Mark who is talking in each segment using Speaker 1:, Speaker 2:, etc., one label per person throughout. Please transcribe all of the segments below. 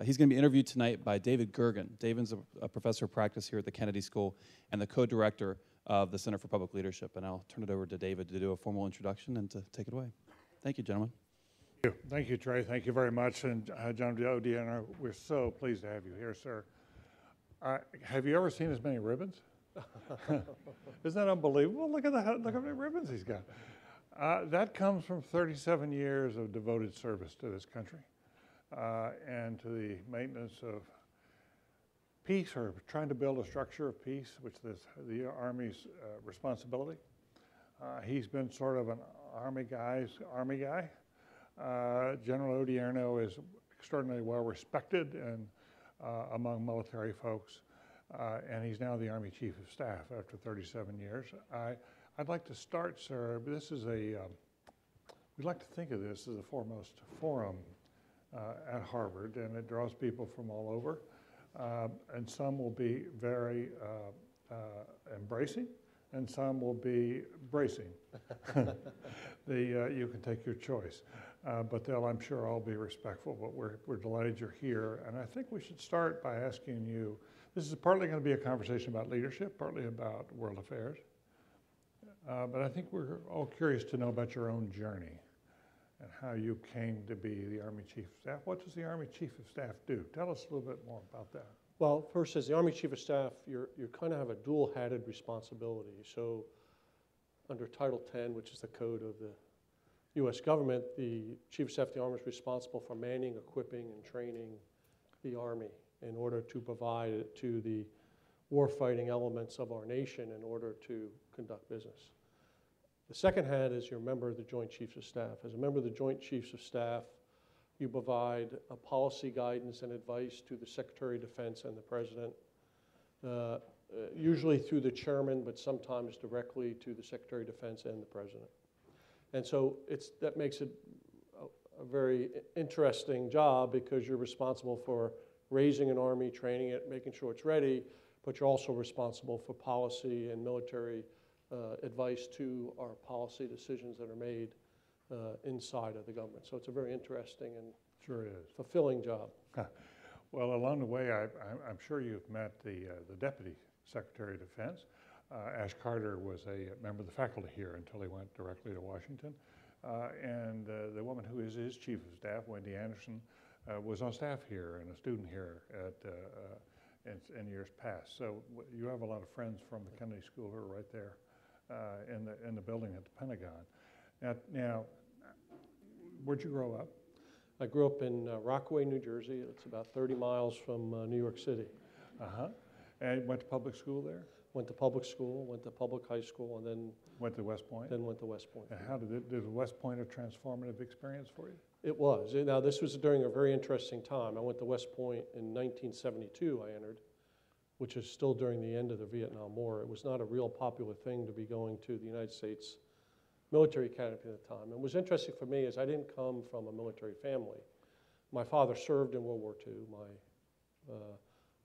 Speaker 1: He's going to be interviewed tonight by David Gergen. David's a professor of practice here at the Kennedy School and the co-director of the Center for Public Leadership. And I'll turn it over to David to do a formal introduction and to take it away. Thank you, gentlemen.
Speaker 2: Thank you, Trey. Thank you very much. And John Odierno, we're so pleased to have you here, sir. Have you ever seen as many ribbons? Isn't that unbelievable? Look at how many ribbons he's got. That comes from 37 years of devoted service to this country and to the maintenance of peace, or trying to build a structure of peace, which is the Army's responsibility. He's been sort of an Army guy. General Odierno is extraordinarily well respected and among military folks, and he's now the Army Chief of Staff after 37 years. I'd like to start, sir. This is we like to think of this as the foremost forum at Harvard, and it draws people from all over, and some will be very embracing, and some will be bracing. You can take your choice, but they'll, I'm sure, all be respectful. But we're delighted you're here, and I think we should start by asking you. This is partly going to be a conversation about leadership, partly about world affairs, but I think we're all curious to know about your own journey and how you came to be the Army Chief of Staff. What does the Army Chief of Staff do? Tell us a little bit more about that.
Speaker 3: Well, first, as the Army Chief of Staff, you kind of have a dual-hatted responsibility. So under Title 10, which is the code of the U.S. government, the Chief of Staff of the Army is responsible for manning, equipping, and training the Army in order to provide it to the warfighting elements of our nation in order to conduct business. The second hat is you're a member of the Joint Chiefs of Staff. As a member of the Joint Chiefs of Staff, you provide a policy guidance and advice to the Secretary of Defense and the President, usually through the chairman, but sometimes directly to the Secretary of Defense and the President. And so that makes it a very interesting job, because you're responsible for raising an army, training it, making sure it's ready, but you're also responsible for policy and military advice to our policy decisions that are made inside of the government. So it's a very interesting and
Speaker 2: sure is
Speaker 3: fulfilling job.
Speaker 2: Well, along the way, I'm sure you've met the Deputy Secretary of Defense. Ash Carter was a member of the faculty here until he went directly to Washington. And the woman who is his Chief of Staff, Wendy Anderson, was on staff here and a student here in years past. So you have a lot of friends from the Kennedy School who are right there in the building at the Pentagon. Now, where'd you grow up?
Speaker 3: I grew up in Rockaway, New Jersey. It's about 30 miles from New York City.
Speaker 2: And went to public school there?
Speaker 3: Went to public school, went to public high school, and then
Speaker 2: went to West Point?
Speaker 3: Then went to West Point.
Speaker 2: And how did West Point a transformative experience for you?
Speaker 3: It was. Now, this was during a very interesting time. I went to West Point in 1972, I entered, which is still during the end of the Vietnam War. It was not a real popular thing to be going to the United States Military Academy at the time. And what was interesting for me is I didn't come from a military family. My father served in World War II.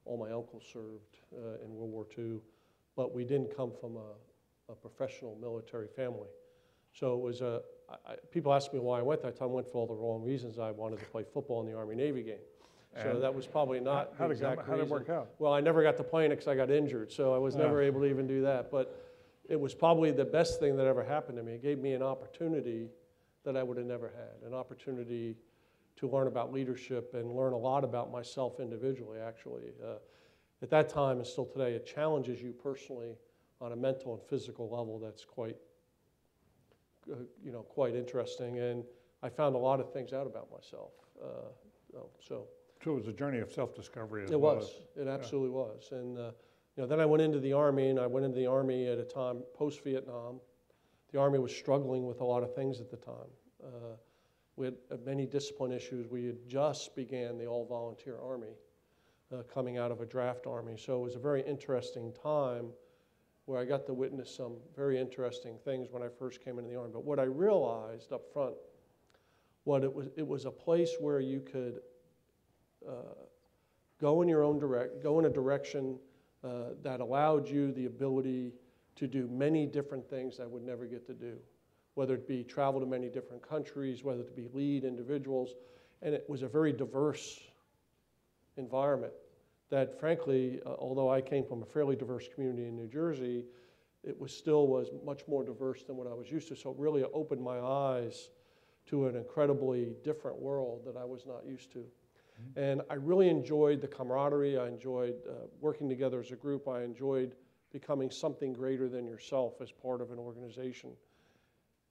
Speaker 3: All my uncles served in World War II, but we didn't come from a professional military family. So it was people ask me why I went that time. I went for all the wrong reasons. I wanted to play football in the Army-Navy game. So that was probably not the exact reason.
Speaker 2: How did it work out?
Speaker 3: Well, I never got to play in it because I got injured, so I was never able to even do that. But it was probably the best thing that ever happened to me. It gave me an opportunity that I would have never had, an opportunity to learn about leadership and learn a lot about myself individually, actually. At that time, and still today, it challenges you personally on a mental and physical level that's quite interesting. And I found a lot of things out about myself. So
Speaker 2: it was a journey of self-discovery as
Speaker 3: well.
Speaker 2: It
Speaker 3: was. It absolutely was. And then I went into the Army, and I went into the Army at a time post-Vietnam. The Army was struggling with a lot of things at the time. We had many discipline issues. We had just began the all-volunteer Army, coming out of a draft Army. So it was a very interesting time where I got to witness some very interesting things when I first came into the Army. But what I realized up front, it was a place where you could go in a direction that allowed you the ability to do many different things I would never get to do, whether it be travel to many different countries, whether it be lead individuals. And it was a very diverse environment that frankly, although I came from a fairly diverse community in New Jersey, it was much more diverse than what I was used to. So it really opened my eyes to an incredibly different world that I was not used to. Mm-hmm. And I really enjoyed the camaraderie. I enjoyed working together as a group. I enjoyed becoming something greater than yourself as part of an organization.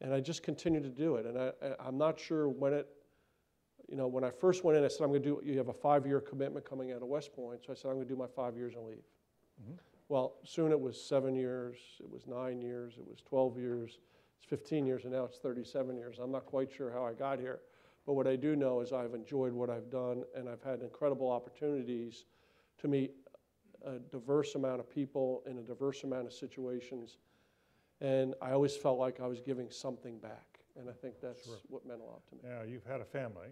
Speaker 3: And I just continued to do it. And I'm not sure when when I first went in, I said, you have a 5-year commitment coming out of West Point. So I said, I'm going to do my 5 years and leave. Mm-hmm. Well, soon it was 7 years, it was 9 years, it was 12 years, it's 15 years, and now it's 37 years. I'm not quite sure how I got here. But what I do know is I've enjoyed what I've done, and I've had incredible opportunities to meet a diverse amount of people in a diverse amount of situations. And I always felt like I was giving something back. And I think that's what meant a lot to me.
Speaker 2: Yeah, you've had a family,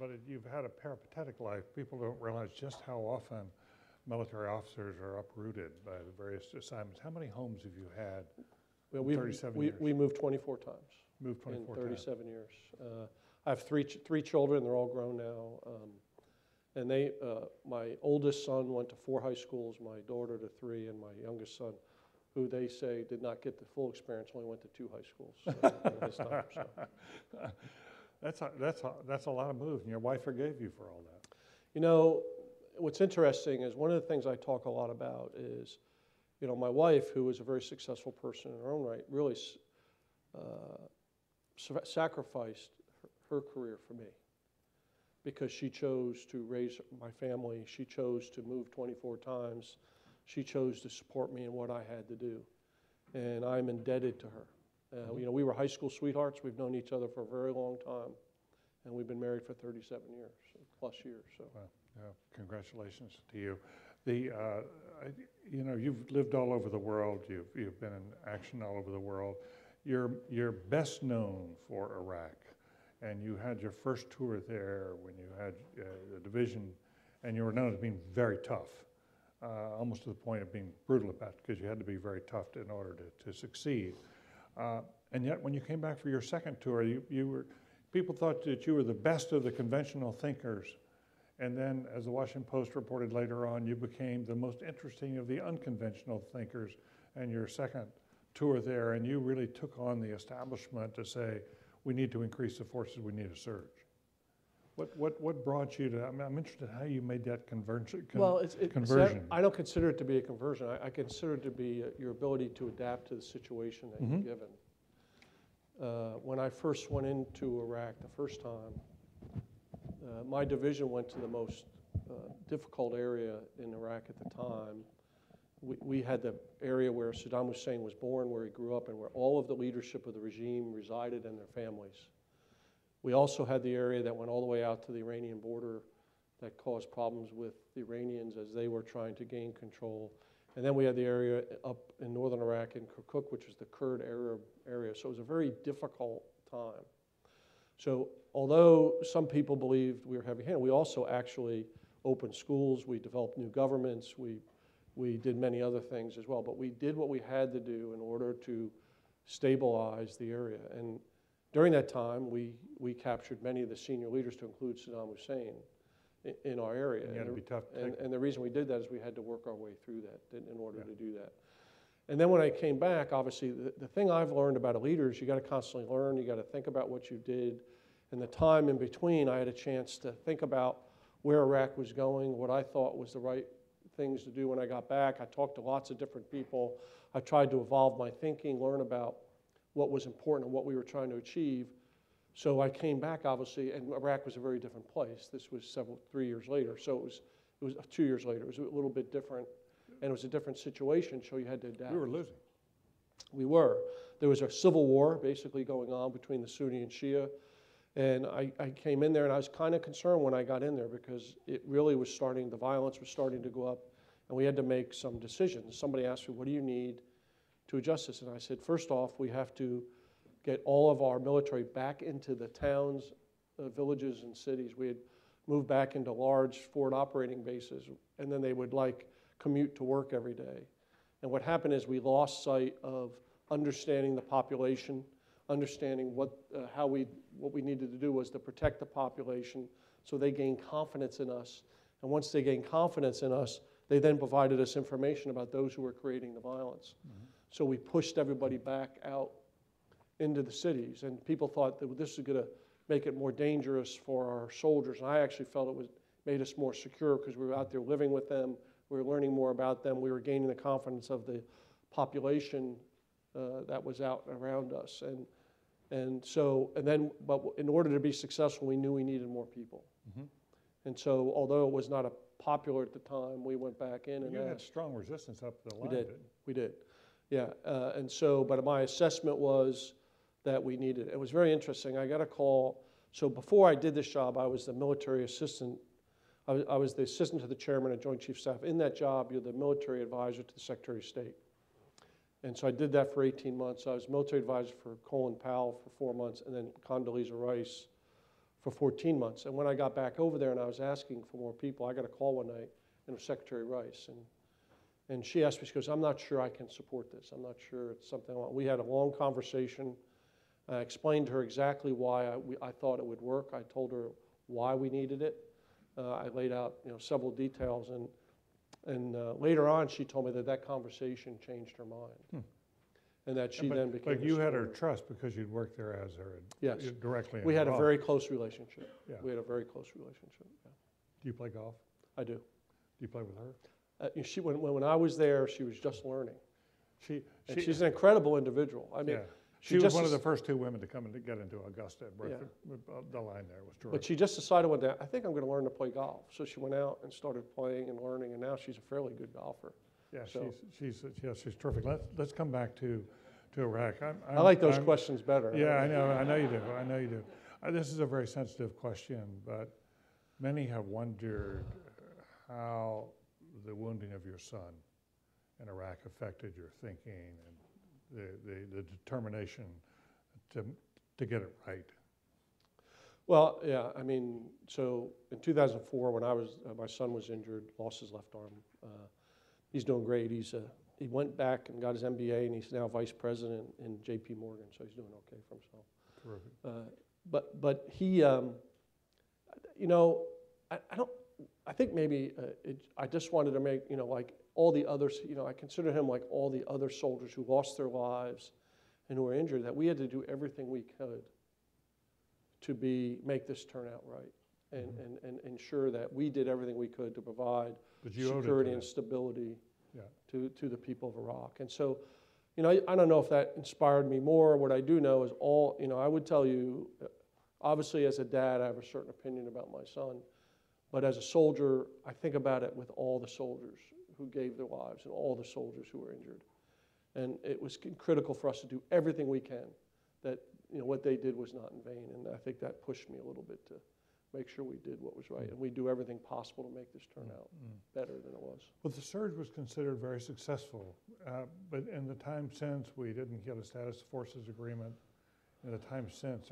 Speaker 2: but you've had a peripatetic life. People don't realize just how often military officers are uprooted by the various assignments. How many homes have you had in 37 years?
Speaker 3: We moved 24 times.
Speaker 2: Moved 24
Speaker 3: in 37 years. I have three children. They're all grown now. And my oldest son went to 4 high schools, my daughter to 3, and my youngest son, who they say did not get the full experience, only went to 2 high schools in his time. So.
Speaker 2: That's a lot of moves, and your wife forgave you for all that.
Speaker 3: You know, what's interesting is one of the things I talk a lot about is, my wife, who was a very successful person in her own right, really sacrificed her career for me because she chose to raise my family. She chose to move 24 times. She chose to support me in what I had to do, and I'm indebted to her. We were high school sweethearts. We've known each other for a very long time, and we've been married for 37 years, plus years. So.
Speaker 2: Wow. Yeah, congratulations to you. You've lived all over the world. You've been in action all over the world. You're best known for Iraq, and you had your first tour there when you had the division, and you were known as being very tough, almost to the point of being brutal about it, because you had to be very tough in order to succeed. And yet, when you came back for your second tour, people thought that you were the best of the conventional thinkers. And then, as the Washington Post reported later on, you became the most interesting of the unconventional thinkers in your second tour there, and you really took on the establishment to say, we need to increase the forces, we need a surge. What brought you to, I'm interested in how you made that conversion.
Speaker 3: I don't consider it to be a conversion. I consider it to be your ability to adapt to the situation that you're given. When I first went into Iraq the first time, my division went to the most difficult area in Iraq at the time. We had the area where Saddam Hussein was born, where he grew up, and where all of the leadership of the regime resided and their families. We also had the area that went all the way out to the Iranian border that caused problems with the Iranians as they were trying to gain control. And then we had the area up in northern Iraq in Kirkuk, which is the Kurd Arab area. So it was a very difficult time. So although some people believed we were heavy-handed, we also actually opened schools, we developed new governments, we did many other things as well. But we did what we had to do in order to stabilize the area. And during that time, we captured many of the senior leaders, to include Saddam Hussein, in our area.
Speaker 2: And you had to be tough.
Speaker 3: And the reason we did that is we had to work our way through that in order to do that. And then when I came back, obviously, the thing I've learned about a leader is you got to constantly learn, you got to think about what you did. And the time in between, I had a chance to think about where Iraq was going, what I thought was the right things to do when I got back. I talked to lots of different people. I tried to evolve my thinking, learn about what was important and what we were trying to achieve. So I came back, obviously, and Iraq was a very different place. This was 3 years later. So it was 2 years later. It was a little bit different, and it was a different situation, so you had to adapt.
Speaker 2: We were losing.
Speaker 3: We were. There was a civil war basically going on between the Sunni and Shia. And I came in there, and I was kind of concerned when I got in there because it really was the violence was starting to go up, and we had to make some decisions. Somebody asked me, what do you need to adjust this? And I said, first off, we have to get all of our military back into the towns, villages, and cities. We had moved back into large forward operating bases, and then they would commute to work every day. And what happened is we lost sight of understanding the population, understanding what we needed to do was to protect the population so they gained confidence in us And once they gained confidence in us, they then provided us information about those who were creating the violence. So we pushed everybody back out into the cities. And people thought that this was going to make it more dangerous for our soldiers. And I actually felt it made us more secure because we were out there living with them. We were learning more about them. We were gaining the confidence of the population that was out around us. But in order to be successful, we knew we needed more people. And so, although it was not popular at the time, we went back in and
Speaker 2: you had strong resistance up the line.
Speaker 3: We did, yeah. But my assessment was that we needed it. It was very interesting. I got a call. So before I did this job, I was the military assistant. I was the assistant to the chairman of Joint Chiefs of Staff. In that job, you're the military advisor to the Secretary of State. And so I did that for 18 months. I was military advisor for Colin Powell for 4 months, and then Condoleezza Rice for 14 months. And when I got back over there and I was asking for more people, I got a call one night, and it was Secretary Rice. And she asked me, she goes, I'm not sure I can support this. I'm not sure it's something I want. We had a long conversation. I explained to her exactly why I thought it would work. I told her why we needed it. I laid out several details. And later on, she told me that conversation changed her mind. And that she then became
Speaker 2: But you had her trust because you'd worked there as her directly.
Speaker 3: We had a very close relationship.
Speaker 2: Yeah.
Speaker 3: We had a very close relationship. Yeah.
Speaker 2: Do you play golf?
Speaker 3: I do.
Speaker 2: Do you play with her?
Speaker 3: When I was there, she was just learning. She's an incredible individual. I mean,
Speaker 2: yeah. She was one of the first 2 women to come and get into Augusta. The line there was terrific.
Speaker 3: But she just decided one day, I think I'm going to learn to play golf. So she went out and started playing and learning, and now she's a fairly good golfer.
Speaker 2: Yeah, so. she's terrific. Let's come back to Iraq.
Speaker 3: I like those questions better.
Speaker 2: Yeah, I know you do. This is a very sensitive question, but many have wondered how the wounding of your son in Iraq affected your thinking and the determination to get it right.
Speaker 3: Well, yeah, I mean, so in 2004, when my son was injured, lost his left arm. He's doing great. He went back and got his MBA, and he's now vice president in J.P. Morgan, so he's doing okay for himself.
Speaker 2: Terrific.
Speaker 3: But he, I think maybe I just wanted to make, like all the others, I consider him like all the other soldiers who lost their lives and who were injured, that we had to do everything we could to make this turn out right and ensure that we did everything we could to provide security and stability to the people of Iraq. And so, I don't know if that inspired me more. What I do know is I would tell you, obviously as a dad, I have a certain opinion about my son. But as a soldier, I think about it with all the soldiers who gave their lives and all the soldiers who were injured. And it was critical for us to do everything we can, that what they did was not in vain. And I think that pushed me a little bit to make sure we did what was right. And we do everything possible to make this turn out better than it was.
Speaker 2: Well, the surge was considered very successful. But in the time since, we didn't get a status forces agreement. In the time since,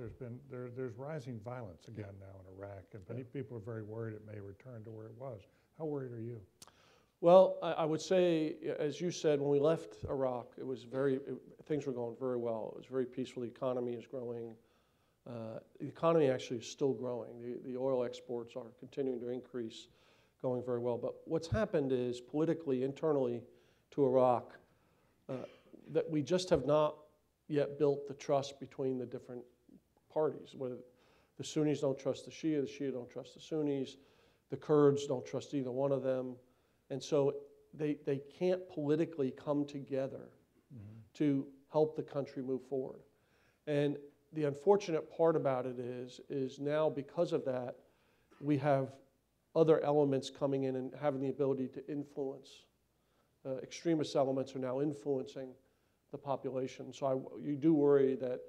Speaker 2: there's rising violence again now in Iraq, and many people are very worried it may return to where it was. How worried are you?
Speaker 3: Well, I would say, as you said, when we left Iraq, things were going very well. It was very peaceful. The economy is growing. The economy actually is still growing. The oil exports are continuing to increase, going very well. But what's happened is politically, internally to Iraq, that we just have not yet built the trust between the different parties. Whether the Sunnis don't trust the Shia don't trust the Sunnis, the Kurds don't trust either one of them. And so they can't politically come together to help the country move forward. And the unfortunate part about it is now because of that, we have other elements coming in and having the ability to influence. Extremist elements are now influencing the population. So you do worry that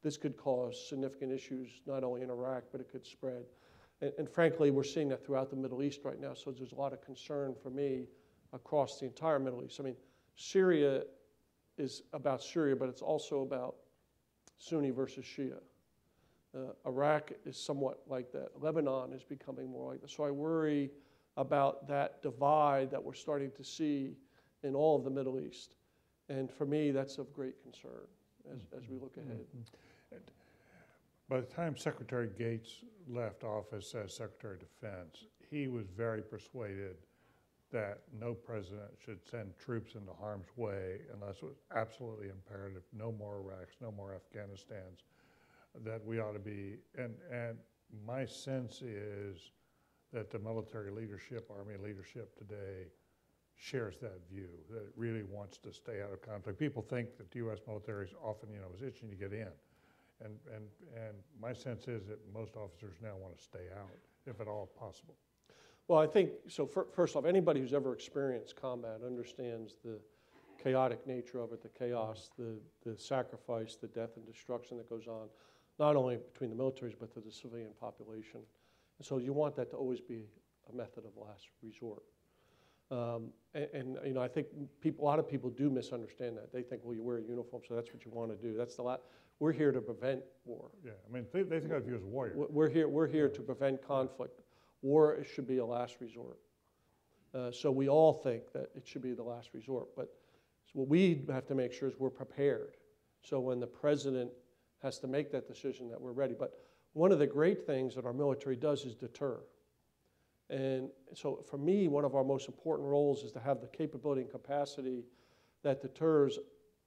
Speaker 3: this could cause significant issues, not only in Iraq, but it could spread. And frankly, we're seeing that throughout the Middle East right now. So there's a lot of concern for me across the entire Middle East. I mean, Syria is about Syria, but it's also about Sunni versus Shia. Iraq is somewhat like that. Lebanon is becoming more like that. So I worry about that divide that we're starting to see in all of the Middle East. And for me, that's of great concern as we look ahead.
Speaker 2: By the time Secretary Gates left office as Secretary of Defense, he was very persuaded that no president should send troops into harm's way unless it was absolutely imperative. No more Iraqs, no more Afghanistans. That we ought to be, and my sense is that the military leadership, Army leadership today shares that view, that it really wants to stay out of conflict. People think that the U.S. military is often, is itching to get in. And my sense is that most officers now want to stay out, if at all possible.
Speaker 3: Well, I think, so first off, anybody who's ever experienced combat understands the chaotic nature of it, the chaos, the sacrifice, the death and destruction that goes on, not only between the militaries, but to the civilian population. And so you want that to always be a method of last resort. I think a lot of people do misunderstand that. They think, well, you wear a uniform, so that's what you want to do. We're here to prevent war.
Speaker 2: Yeah, I mean, they think of you as a warrior.
Speaker 3: We're here to prevent conflict. War should be a last resort. So we all think that it should be the last resort. But what we have to make sure is we're prepared. So when the president has to make that decision, that we're ready. But one of the great things that our military does is deter. And so for me, one of our most important roles is to have the capability and capacity that deters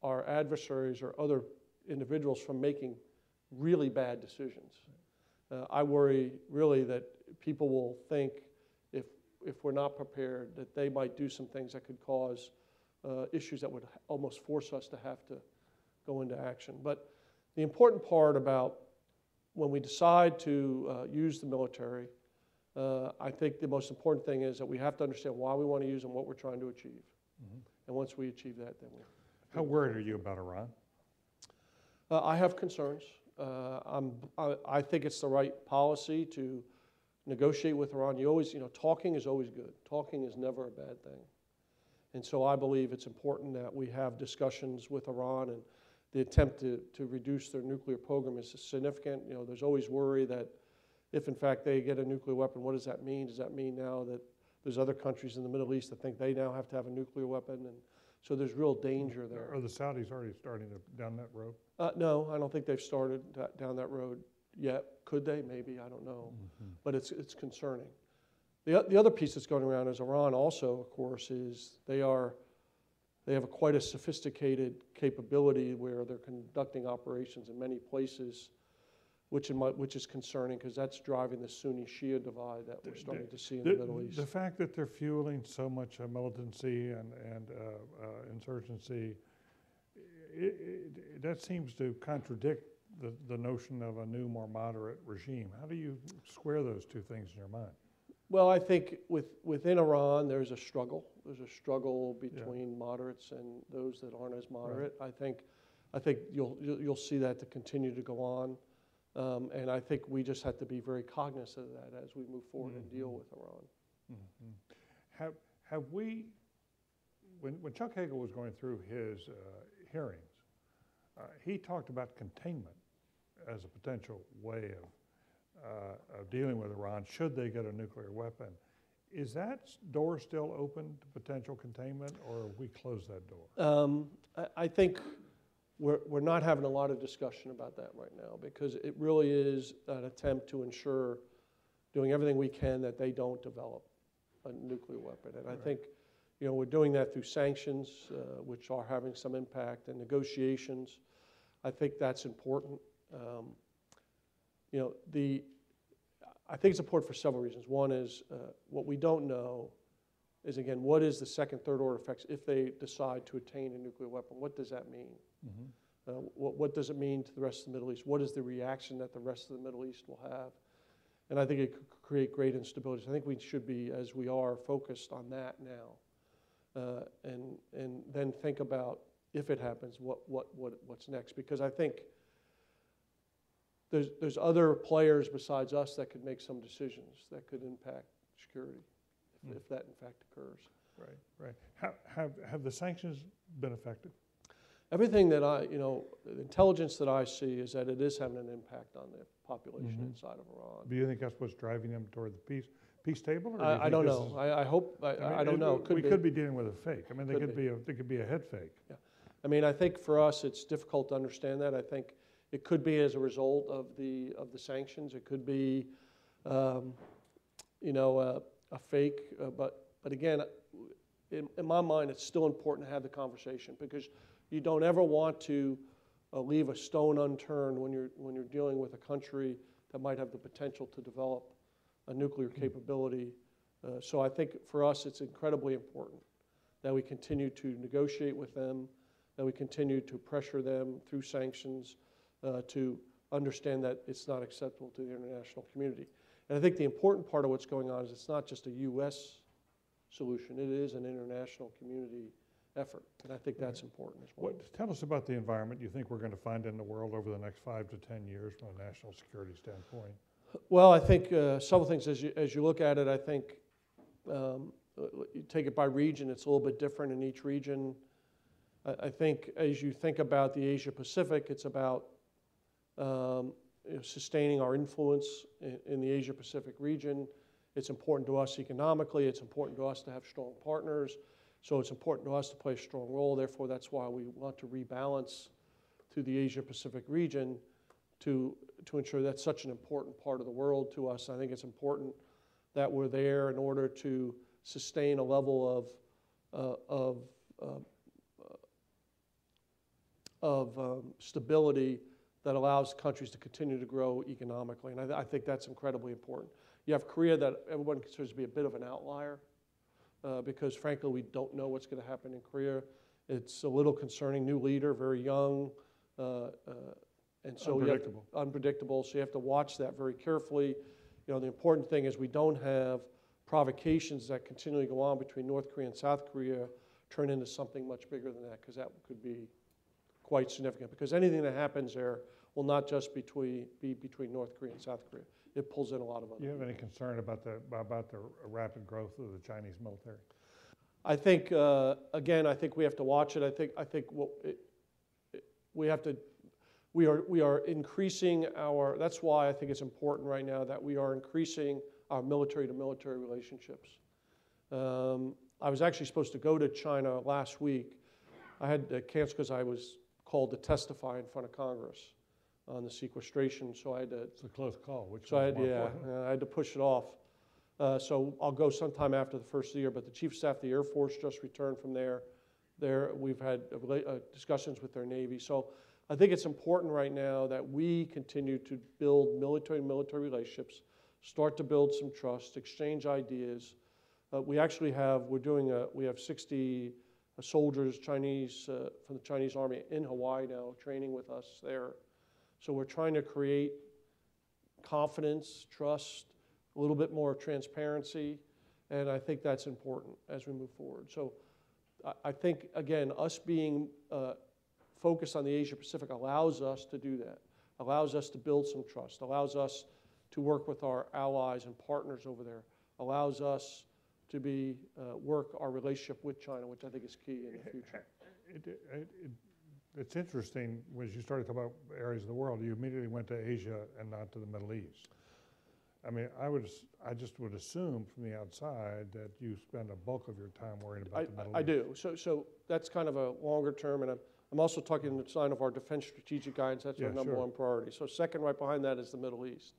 Speaker 3: our adversaries or other individuals from making really bad decisions. I worry really that people will think if we're not prepared that they might do some things that could cause issues that would almost force us to have to go into action. But the important part about when we decide to use the military, I think the most important thing is that we have to understand why we want to use them, what we're trying to achieve. Mm-hmm. And once we achieve that, then we'll.
Speaker 2: How worried are you about Iran?
Speaker 3: I have concerns. I think it's the right policy to negotiate with Iran. You always, talking is always good. Talking is never a bad thing. And so I believe it's important that we have discussions with Iran, and the attempt to reduce their nuclear program is significant. There's always worry that if in fact they get a nuclear weapon, what does that mean? Does that mean now that there's other countries in the Middle East that think they now have to have a nuclear weapon? And so there's real danger there.
Speaker 2: Are the Saudis already starting down that road?
Speaker 3: No, I don't think they've started down that road yet. Could they? Maybe, I don't know. Mm-hmm. But it's concerning. The other piece that's going around is Iran also, of course, is they have quite a sophisticated capability where they're conducting operations in many places, which is concerning because that's driving the Sunni-Shia divide that we're starting to see in the Middle East.
Speaker 2: The fact that they're fueling so much militancy and insurgency, that seems to contradict the notion of a new, more moderate regime. How do you square those two things in your mind?
Speaker 3: Well, I think within Iran, there's a struggle. There's a struggle between moderates and those that aren't as moderate. Right. I think you'll see that to continue to go on. And I think we just have to be very cognizant of that as we move forward and deal with Iran.
Speaker 2: Mm-hmm. Have we, when Chuck Hagel was going through his hearings, he talked about containment as a potential way of dealing with Iran should they get a nuclear weapon. Is that door still open to potential containment, or have we closed that door?
Speaker 3: I think we're not having a lot of discussion about that right now because it really is an attempt to ensure doing everything we can that they don't develop a nuclear weapon. And I think we're doing that through sanctions, which are having some impact, and negotiations. I think that's important. I think it's important for several reasons. One is what we don't know is, again, what is the second, third order effects if they decide to attain a nuclear weapon? What does that mean? Mm-hmm. What does it mean to the rest of the Middle East? What is the reaction that the rest of the Middle East will have? And I think it could create great instability. So I think we should be, as we are, focused on that now. And then think about, if it happens, what's next? Because I think there's other players besides us that could make some decisions that could impact security if that in fact occurs.
Speaker 2: Right. Have the sanctions been effective?
Speaker 3: Everything that the intelligence that I see is that it is having an impact on the population inside of Iran.
Speaker 2: Do you think that's what's driving them toward the peace table? Or
Speaker 3: I don't know. I hope. I don't know.
Speaker 2: We could be dealing with a fake. I mean, they could be a head fake. Yeah.
Speaker 3: I mean, I think for us it's difficult to understand that. I think it could be as a result of the sanctions. It could be, a fake, but again, in my mind, it's still important to have the conversation, because you don't ever want to leave a stone unturned when you're dealing with a country that might have the potential to develop a nuclear capability. So I think for us, it's incredibly important that we continue to negotiate with them, that we continue to pressure them through sanctions to understand that it's not acceptable to the international community. And I think the important part of what's going on is it's not just a U.S. solution. It is an international community effort, and I think that's important as well.
Speaker 2: Tell us about the environment you think we're going to find in the world over the next 5 to 10 years from a national security standpoint.
Speaker 3: Well, I think several things as you look at it. I think you take it by region, it's a little bit different in each region. I think as you think about the Asia Pacific, it's about sustaining our influence in the Asia Pacific region. It's important to us economically. It's important to us to have strong partners. So it's important to us to play a strong role. Therefore, that's why we want to rebalance to the Asia Pacific region to ensure that's such an important part of the world to us. I think it's important that we're there in order to sustain a level of stability that allows countries to continue to grow economically. And I think that's incredibly important. You have Korea that everyone considers to be a bit of an outlier because, frankly, we don't know what's going to happen in Korea. It's a little concerning. New leader, very young. And so unpredictable. So you have to watch that very carefully. You know, the important thing is we don't have provocations that continually go on between North Korea and South Korea turn into something much bigger than that, because that could be quite significant. Because anything that happens there will not just be between North Korea and South Korea. It pulls in a lot of other.
Speaker 2: Do you have any concern about the rapid growth of the Chinese military?
Speaker 3: I think again, I think we have to watch it. I think we are increasing our. That's why I think it's important right now that we are increasing our military-to-military relationships. I was actually supposed to go to China last week. I had to cancel because I was called to testify in front of Congress on the sequestration, so I had to. It's
Speaker 2: a close call.
Speaker 3: I had to push it off. So I'll go sometime after the first of the year. But the Chief of Staff of the Air Force just returned from there. We've had discussions with their Navy. So I think it's important right now that we continue to build military-to-military relationships, start to build some trust, exchange ideas. We actually have, we have 60 soldiers, Chinese, from the Chinese Army in Hawaii now, training with us there. So we're trying to create confidence, trust, a little bit more transparency, and I think that's important as we move forward. So I think, again, us being focused on the Asia Pacific allows us to do that, allows us to build some trust, allows us to work with our allies and partners over there, allows us to work our relationship with China, which I think is key in the future.
Speaker 2: It's interesting, when you started talking about areas of the world, you immediately went to Asia and not to the Middle East. I mean, I just would assume from the outside that you spend a bulk of your time worrying about the Middle East.
Speaker 3: I do. So that's kind of a longer term, and I'm also talking in the sign of our defense strategic guidance. That's our number one priority. So second right behind that is the Middle East.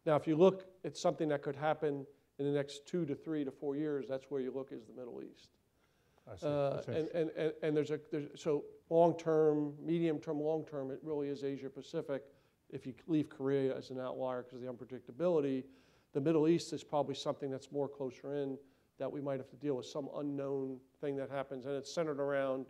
Speaker 3: Now, if you look at something that could happen in the next 2 to 3 to 4 years, that's where you look is the Middle East.
Speaker 2: I see.
Speaker 3: And so long-term, medium-term, long-term, it really is Asia-Pacific. If you leave Korea as an outlier because of the unpredictability, the Middle East is probably something that's more closer in that we might have to deal with, some unknown thing that happens. And it's centered around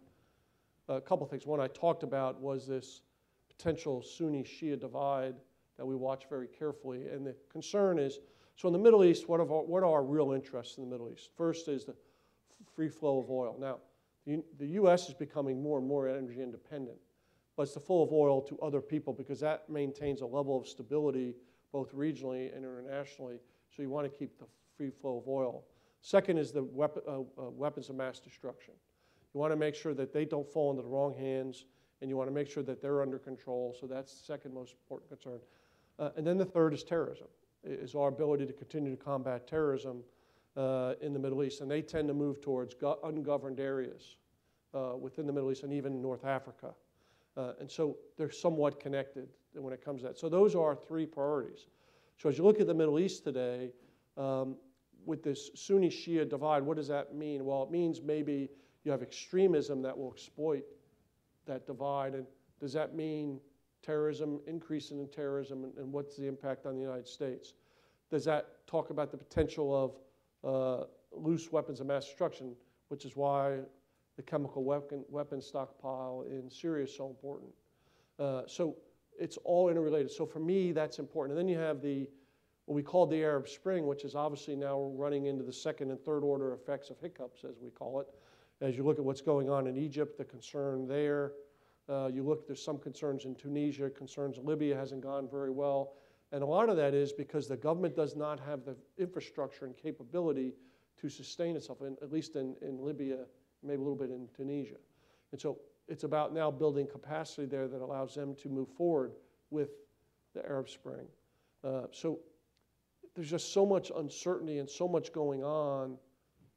Speaker 3: a couple things. One I talked about was this potential Sunni-Shia divide that we watch very carefully. And the concern is, so in the Middle East, what are our real interests in the Middle East? First is the free flow of oil. Now, the U.S. is becoming more and more energy independent, but it's the flow of oil to other people because that maintains a level of stability both regionally and internationally, so you want to keep the free flow of oil. Second is the weapons of mass destruction. You want to make sure that they don't fall into the wrong hands, and you want to make sure that they're under control, so that's the second most important concern. And then the third is terrorism, is our ability to continue to combat terrorism in the Middle East, and they tend to move towards ungoverned areas within the Middle East and even North Africa. And so they're somewhat connected when it comes to that. So those are our three priorities. So as you look at the Middle East today, with this Sunni-Shia divide, what does that mean? Well, it means maybe you have extremism that will exploit that divide. And does that mean terrorism, increase in terrorism, and what's the impact on the United States? Does that talk about the potential of loose weapons of mass destruction, which is why the chemical weapon stockpile in Syria is so important? So it's all interrelated. So for me, that's important. And then you have what we call the Arab Spring, which is obviously now running into the second and third order effects of hiccups, as we call it. As you look at what's going on in Egypt, the concern there. There's some concerns in Tunisia, concerns in Libya hasn't gone very well. And a lot of that is because the government does not have the infrastructure and capability to sustain itself, at least in Libya, maybe a little bit in Tunisia. And so it's about now building capacity there that allows them to move forward with the Arab Spring. So there's just so much uncertainty and so much going on.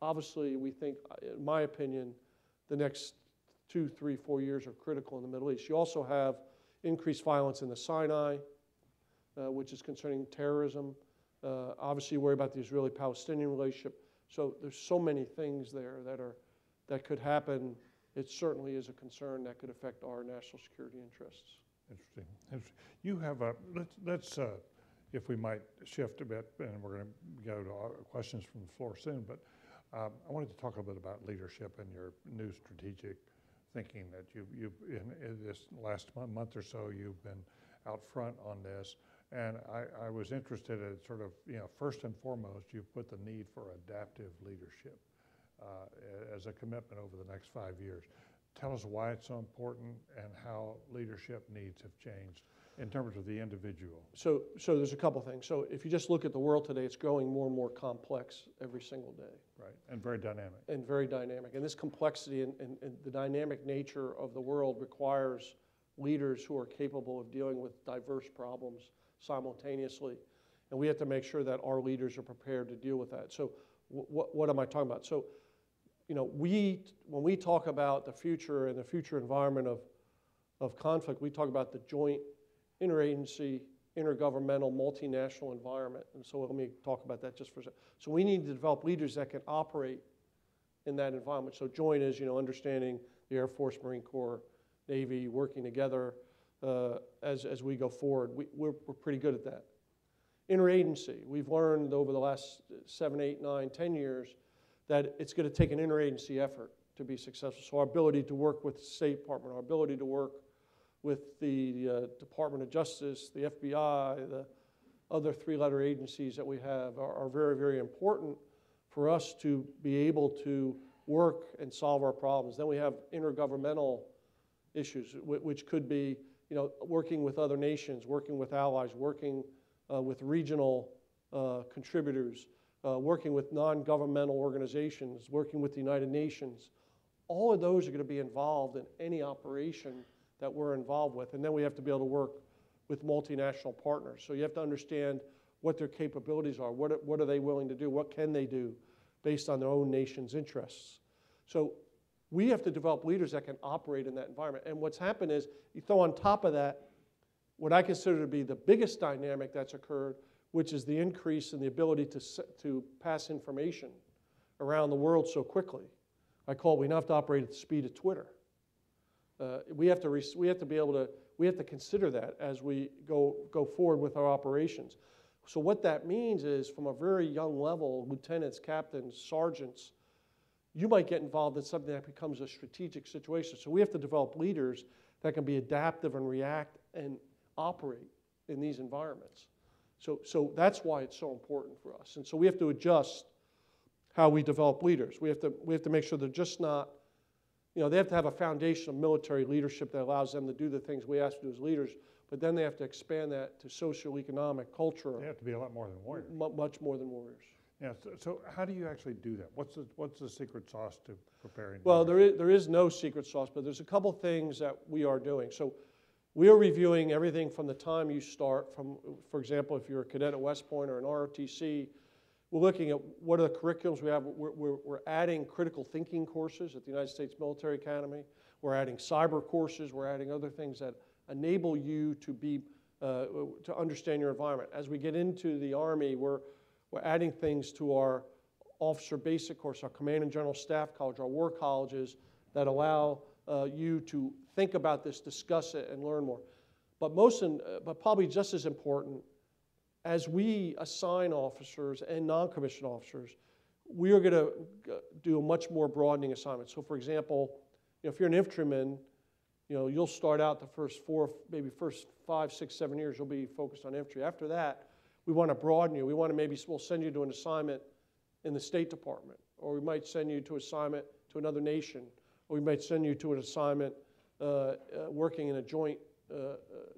Speaker 3: Obviously, we think, in my opinion, the next 2, 3, 4 years are critical in the Middle East. You also have increased violence in the Sinai, which is concerning terrorism. Obviously, you worry about the Israeli-Palestinian relationship. So there's so many things there that could happen. It certainly is a concern that could affect our national security interests.
Speaker 2: Interesting. You have let's if we might shift a bit, and we're going to go to questions from the floor soon, but I wanted to talk a little bit about leadership and your new strategic thinking that you've in this last month or so, you've been out front on this. And I was interested in sort of, first and foremost, you've put the need for adaptive leadership as a commitment over the next 5 years. Tell us why it's so important and how leadership needs have changed in terms of the individual.
Speaker 3: So there's a couple things. So if you just look at the world today, it's growing more and more complex every single day.
Speaker 2: Right, and very dynamic.
Speaker 3: And very dynamic. And this complexity and the dynamic nature of the world requires leaders who are capable of dealing with diverse problems simultaneously. And we have to make sure that our leaders are prepared to deal with that. So what am I talking about? So, when we talk about the future and the future environment of conflict, we talk about the joint interagency, intergovernmental, multinational environment. And so let me talk about that just for a second. So we need to develop leaders that can operate in that environment. So joint is, understanding the Air Force, Marine Corps, Navy, working together as we go forward. We're pretty good at that. Interagency, we've learned over the last 7, 8, 9, 10 years that it's going to take an interagency effort to be successful. So our ability to work with the State Department, our ability to work with the Department of Justice, the FBI, the other 3-letter agencies that we have are very, very important for us to be able to work and solve our problems. Then we have intergovernmental issues, which could be, working with other nations, working with allies, working with regional contributors, working with non-governmental organizations, working with the United Nations. All of those are going to be involved in any operation that we're involved with. And then we have to be able to work with multinational partners. So you have to understand what their capabilities are, what are they willing to do, what can they do based on their own nation's interests. So we have to develop leaders that can operate in that environment. And what's happened is you throw on top of that what I consider to be the biggest dynamic that's occurred, which is the increase in the ability to pass information around the world so quickly. I call it, we now have to operate at the speed of Twitter. We have to consider that as we go forward with our operations. So what that means is, from a very young level, lieutenants, captains, sergeants, you might get involved in something that becomes a strategic situation. So we have to develop leaders that can be adaptive and react and operate in these environments. So that's why it's so important for us. And so we have to adjust how we develop leaders. We have to make sure they're just not, they have to have a foundation of military leadership that allows them to do the things we ask to do as leaders, but then they have to expand that to social, economic, cultural.
Speaker 2: They have to be a lot more than warriors.
Speaker 3: Much more than warriors.
Speaker 2: Yeah. So how do you actually do that? What's the secret sauce to preparing?
Speaker 3: Well, there is no secret sauce, but there's a couple things that we are doing. So we are reviewing everything from the time you start. For example, if you're a cadet at West Point or an ROTC, we're looking at what are the curriculums we have. We're adding critical thinking courses at the United States Military Academy. We're adding cyber courses. We're adding other things that enable you to understand your environment. As we get into the Army, we're adding things to our officer basic course, our command and general staff college, our war colleges that allow you to think about this, discuss it, and learn more. But but probably just as important, as we assign officers and non-commissioned officers, we are going to do a much more broadening assignment. So, for example, if you're an infantryman, you'll start out the first first 5, 6, 7 years, you'll be focused on infantry. After that, we want to broaden you. We'll send you to an assignment in the State Department, or we might send you to assignment to another nation, or we might send you to an assignment working in a joint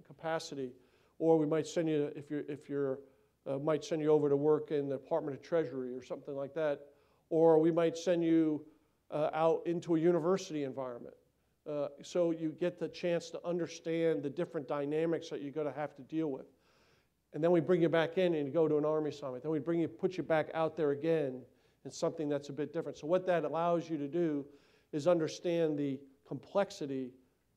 Speaker 3: capacity, or we might send you might send you over to work in the Department of Treasury or something like that, or we might send you out into a university environment. So you get the chance to understand the different dynamics that you're going to have to deal with. And then we bring you back in and you go to an Army assignment. Then we put you back out there again in something that's a bit different. So what that allows you to do is understand the complexity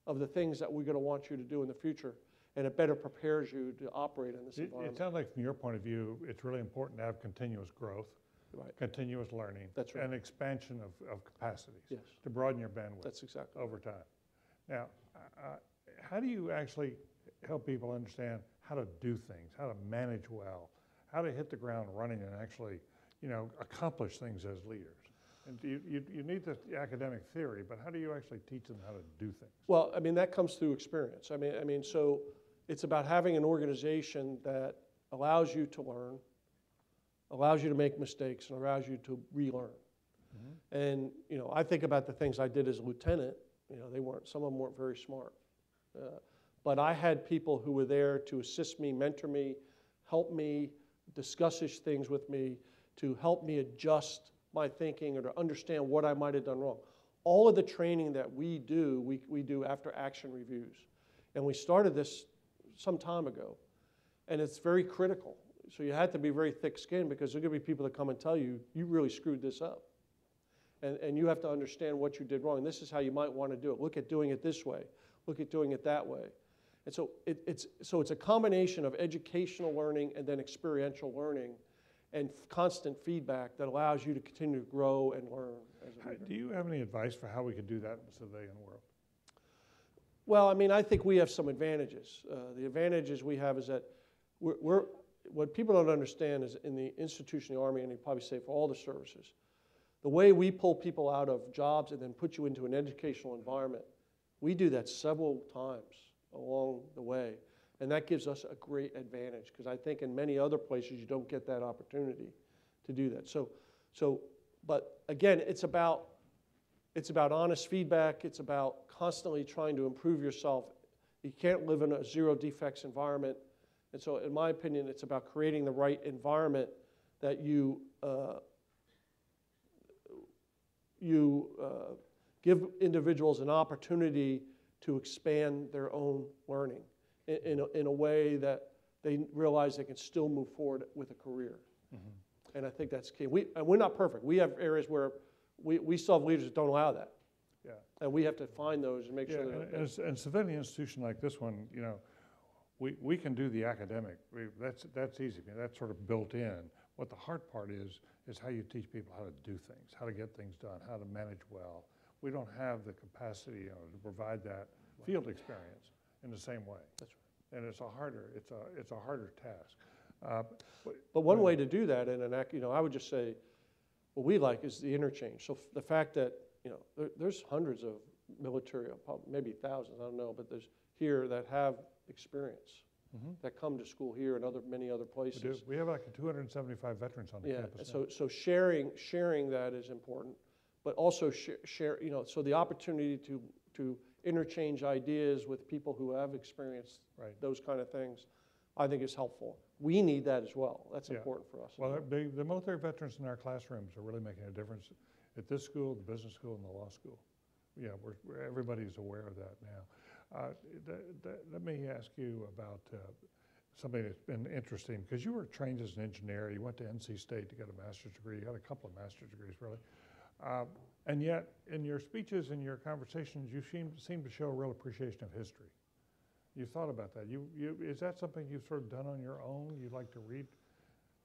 Speaker 3: of the things that we're going to want you to do in the future, and it better prepares you to operate in this environment.
Speaker 2: It sounds like from your point of view, it's really important to have continuous growth,
Speaker 3: Right.
Speaker 2: continuous learning,
Speaker 3: That's right.
Speaker 2: and expansion of capacities
Speaker 3: Yes.
Speaker 2: to broaden your bandwidth.
Speaker 3: That's exactly
Speaker 2: over time. Now, how do you actually help people understand how to do things, how to manage well, how to hit the ground running and actually, accomplish things as leaders? And you need the academic theory, but how do you actually teach them how to do things?
Speaker 3: Well, that comes through experience. So it's about having an organization that allows you to learn, allows you to make mistakes, and allows you to relearn. Mm-hmm. And I think about the things I did as a lieutenant. Some of them weren't very smart, but I had people who were there to assist me, mentor me, help me, discuss things with me, to help me adjust my thinking or to understand what I might have done wrong. All of the training that we do, we do after action reviews. And we started this some time ago, and it's very critical. So you have to be very thick-skinned, because there are going to be people that come and tell you, you really screwed this up. And you have to understand what you did wrong. And this is how you might want to do it. Look at doing it this way. Look at doing it that way. And so it's a combination of educational learning and then experiential learning and constant feedback that allows you to continue to grow and learn as a leader.
Speaker 2: Do you have any advice for how we could do that in the civilian world?
Speaker 3: Well, I think we have some advantages. The advantages we have is that what people don't understand is in the institution of the Army, and you probably say for all the services, the way we pull people out of jobs and then put you into an educational environment, we do that several times along the way. And that gives us a great advantage, because I think in many other places you don't get that opportunity to do that. But again, it's about honest feedback. It's about constantly trying to improve yourself. You can't live in a zero defects environment. And so in my opinion, it's about creating the right environment that you give individuals an opportunity to expand their own learning in a way that they realize they can still move forward with a career. Mm-hmm. And I think that's key. We're not perfect. We have areas where we still have leaders that don't allow that. Yeah. And we have to find those and make sure that.
Speaker 2: And a civilian institution like this one, we can do the academic. That's easy. That's sort of built in. What the hard part is how you teach people how to do things, how to get things done, how to manage well. We don't have the capacity to provide that field experience in the same way. That's right. And it's a harder task.
Speaker 3: But one way to do that I would just say, what we like is the interchange. So the fact that there's hundreds of military, maybe thousands, I don't know, but there's here that have experience. Mm-hmm. That come to school here and many other places.
Speaker 2: We do. We have like 275 veterans on the campus.
Speaker 3: Yeah, so sharing that is important, but also share. So the opportunity to interchange ideas with people who have experienced those kind of things, I think is helpful. We need that as well. That's important for us.
Speaker 2: Well, the military veterans in our classrooms are really making a difference at this school, the business school, and the law school. Yeah, everybody's aware of that now. Let me ask you about something that's been interesting, because you were trained as an engineer. You went to NC State to get a master's degree. You had a couple of master's degrees, really. And yet, in your speeches and your conversations, you seem to show a real appreciation of history. You thought about that. Is that something you've sort of done on your own? You like to read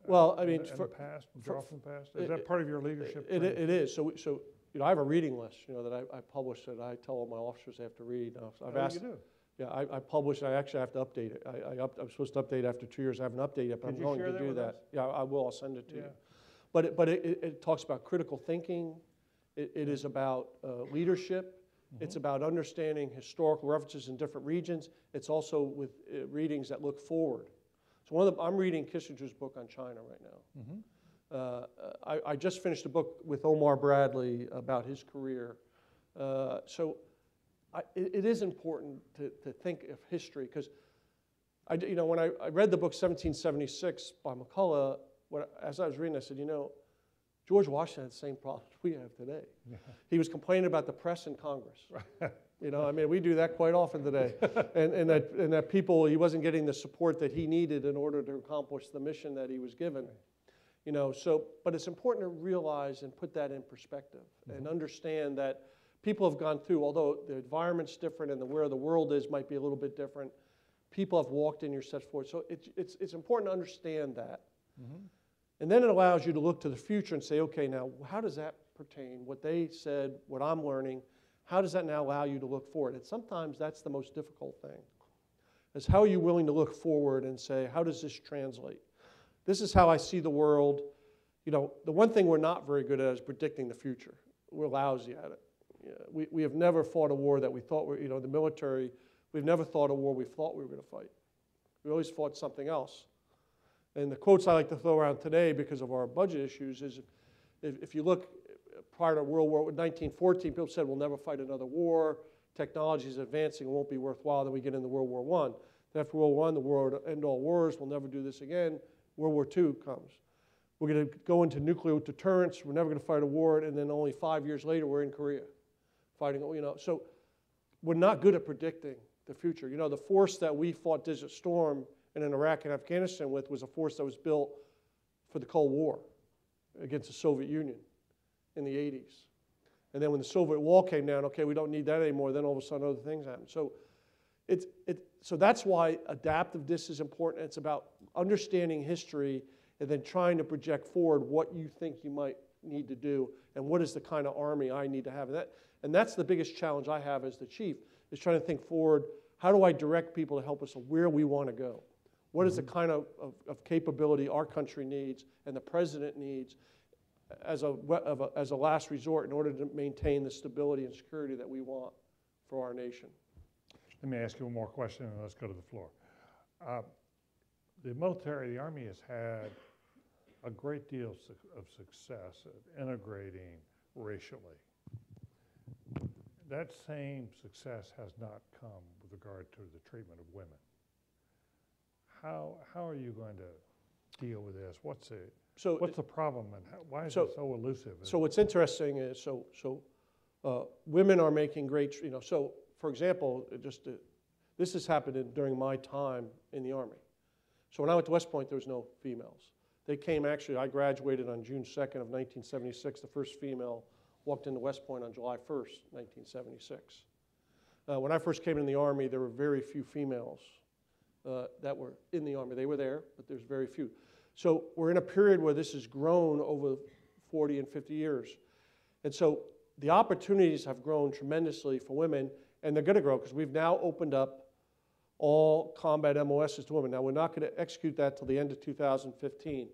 Speaker 3: Well, I mean,
Speaker 2: in the past, draw from the past? Is that part of your leadership?
Speaker 3: It is. So I have a reading list, that I publish that I tell all my officers they have to read. I've asked.
Speaker 2: You do?
Speaker 3: Yeah, I publish. I actually have to update it. I'm supposed to update after 2 years. I haven't updated it, but I'm going to do that. Yeah, I will. I'll send it to you. But it talks about critical thinking. It is about leadership. It's about understanding historical references in different regions. It's also with readings that look forward. So I'm reading Kissinger's book on China right now. I just finished a book with Omar Bradley about his career. So it is important to think of history, because when I read the book 1776 by McCullough, as I was reading, I said, George Washington had the same problems we have today. Yeah. He was complaining about the press and Congress. We do that quite often today. and that he wasn't getting the support that he needed in order to accomplish the mission that he was given. But it's important to realize and put that in perspective and understand that people have gone through, although the environment's different and where the world is might be a little bit different, people have walked in your steps forward. So it's important to understand that. And then it allows you to look to the future and say, okay, now how does that pertain? What they said, what I'm learning, how does that now allow you to look forward? And sometimes that's the most difficult thing, is how are you willing to look forward and say, how does this translate? This is how I see the world. The one thing we're not very good at is predicting the future. We're lousy at it. We have never fought a war that we thought the military, we've never fought a war we thought we were going to fight. We always fought something else. And the quotes I like to throw around today because of our budget issues is, if you look prior to World War 1914, people said we'll never fight another war. Technology is advancing, it won't be worthwhile. Then we get into World War I. Then after World War I, the war would end all wars. We'll never do this again. World War II comes. We're going to go into nuclear deterrence. We're never going to fight a war. And then only 5 years later, we're in Korea fighting. So we're not good at predicting the future. The force that we fought Desert Storm and in Iraq and Afghanistan with was a force that was built for the Cold War against the Soviet Union in the 80s. And then when the Soviet wall came down, okay, we don't need that anymore. Then all of a sudden other things happen. So so that's why adaptiveness is important. It's about understanding history and then trying to project forward what you think you might need to do and what is the kind of army I need to have. And that's the biggest challenge I have as the chief, is trying to think forward, how do I direct people to help us where we want to go? What is the kind of capability our country needs and the president needs as a last resort in order to maintain the stability and security that we want for our nation?
Speaker 2: Let me ask you one more question and let's go to the floor. The military, the Army has had a great deal of success at integrating racially. That same success has not come with regard to the treatment of women. How are you going to deal with this? What's the problem and why is it so elusive?
Speaker 3: So what's interesting is, women are making great, so for example, this has happened during my time in the Army. So when I went to West Point, there was no females. They came, actually, I graduated on June 2nd of 1976. The first female walked into West Point on July 1st, 1976. When I first came in the Army, there were very few females that were in the Army. They were there, but there's very few. So we're in a period where this has grown over 40 and 50 years. And so the opportunities have grown tremendously for women, and they're going to grow because we've now opened up all combat MOSs to women. Now, we're not going to execute that till the end of 2015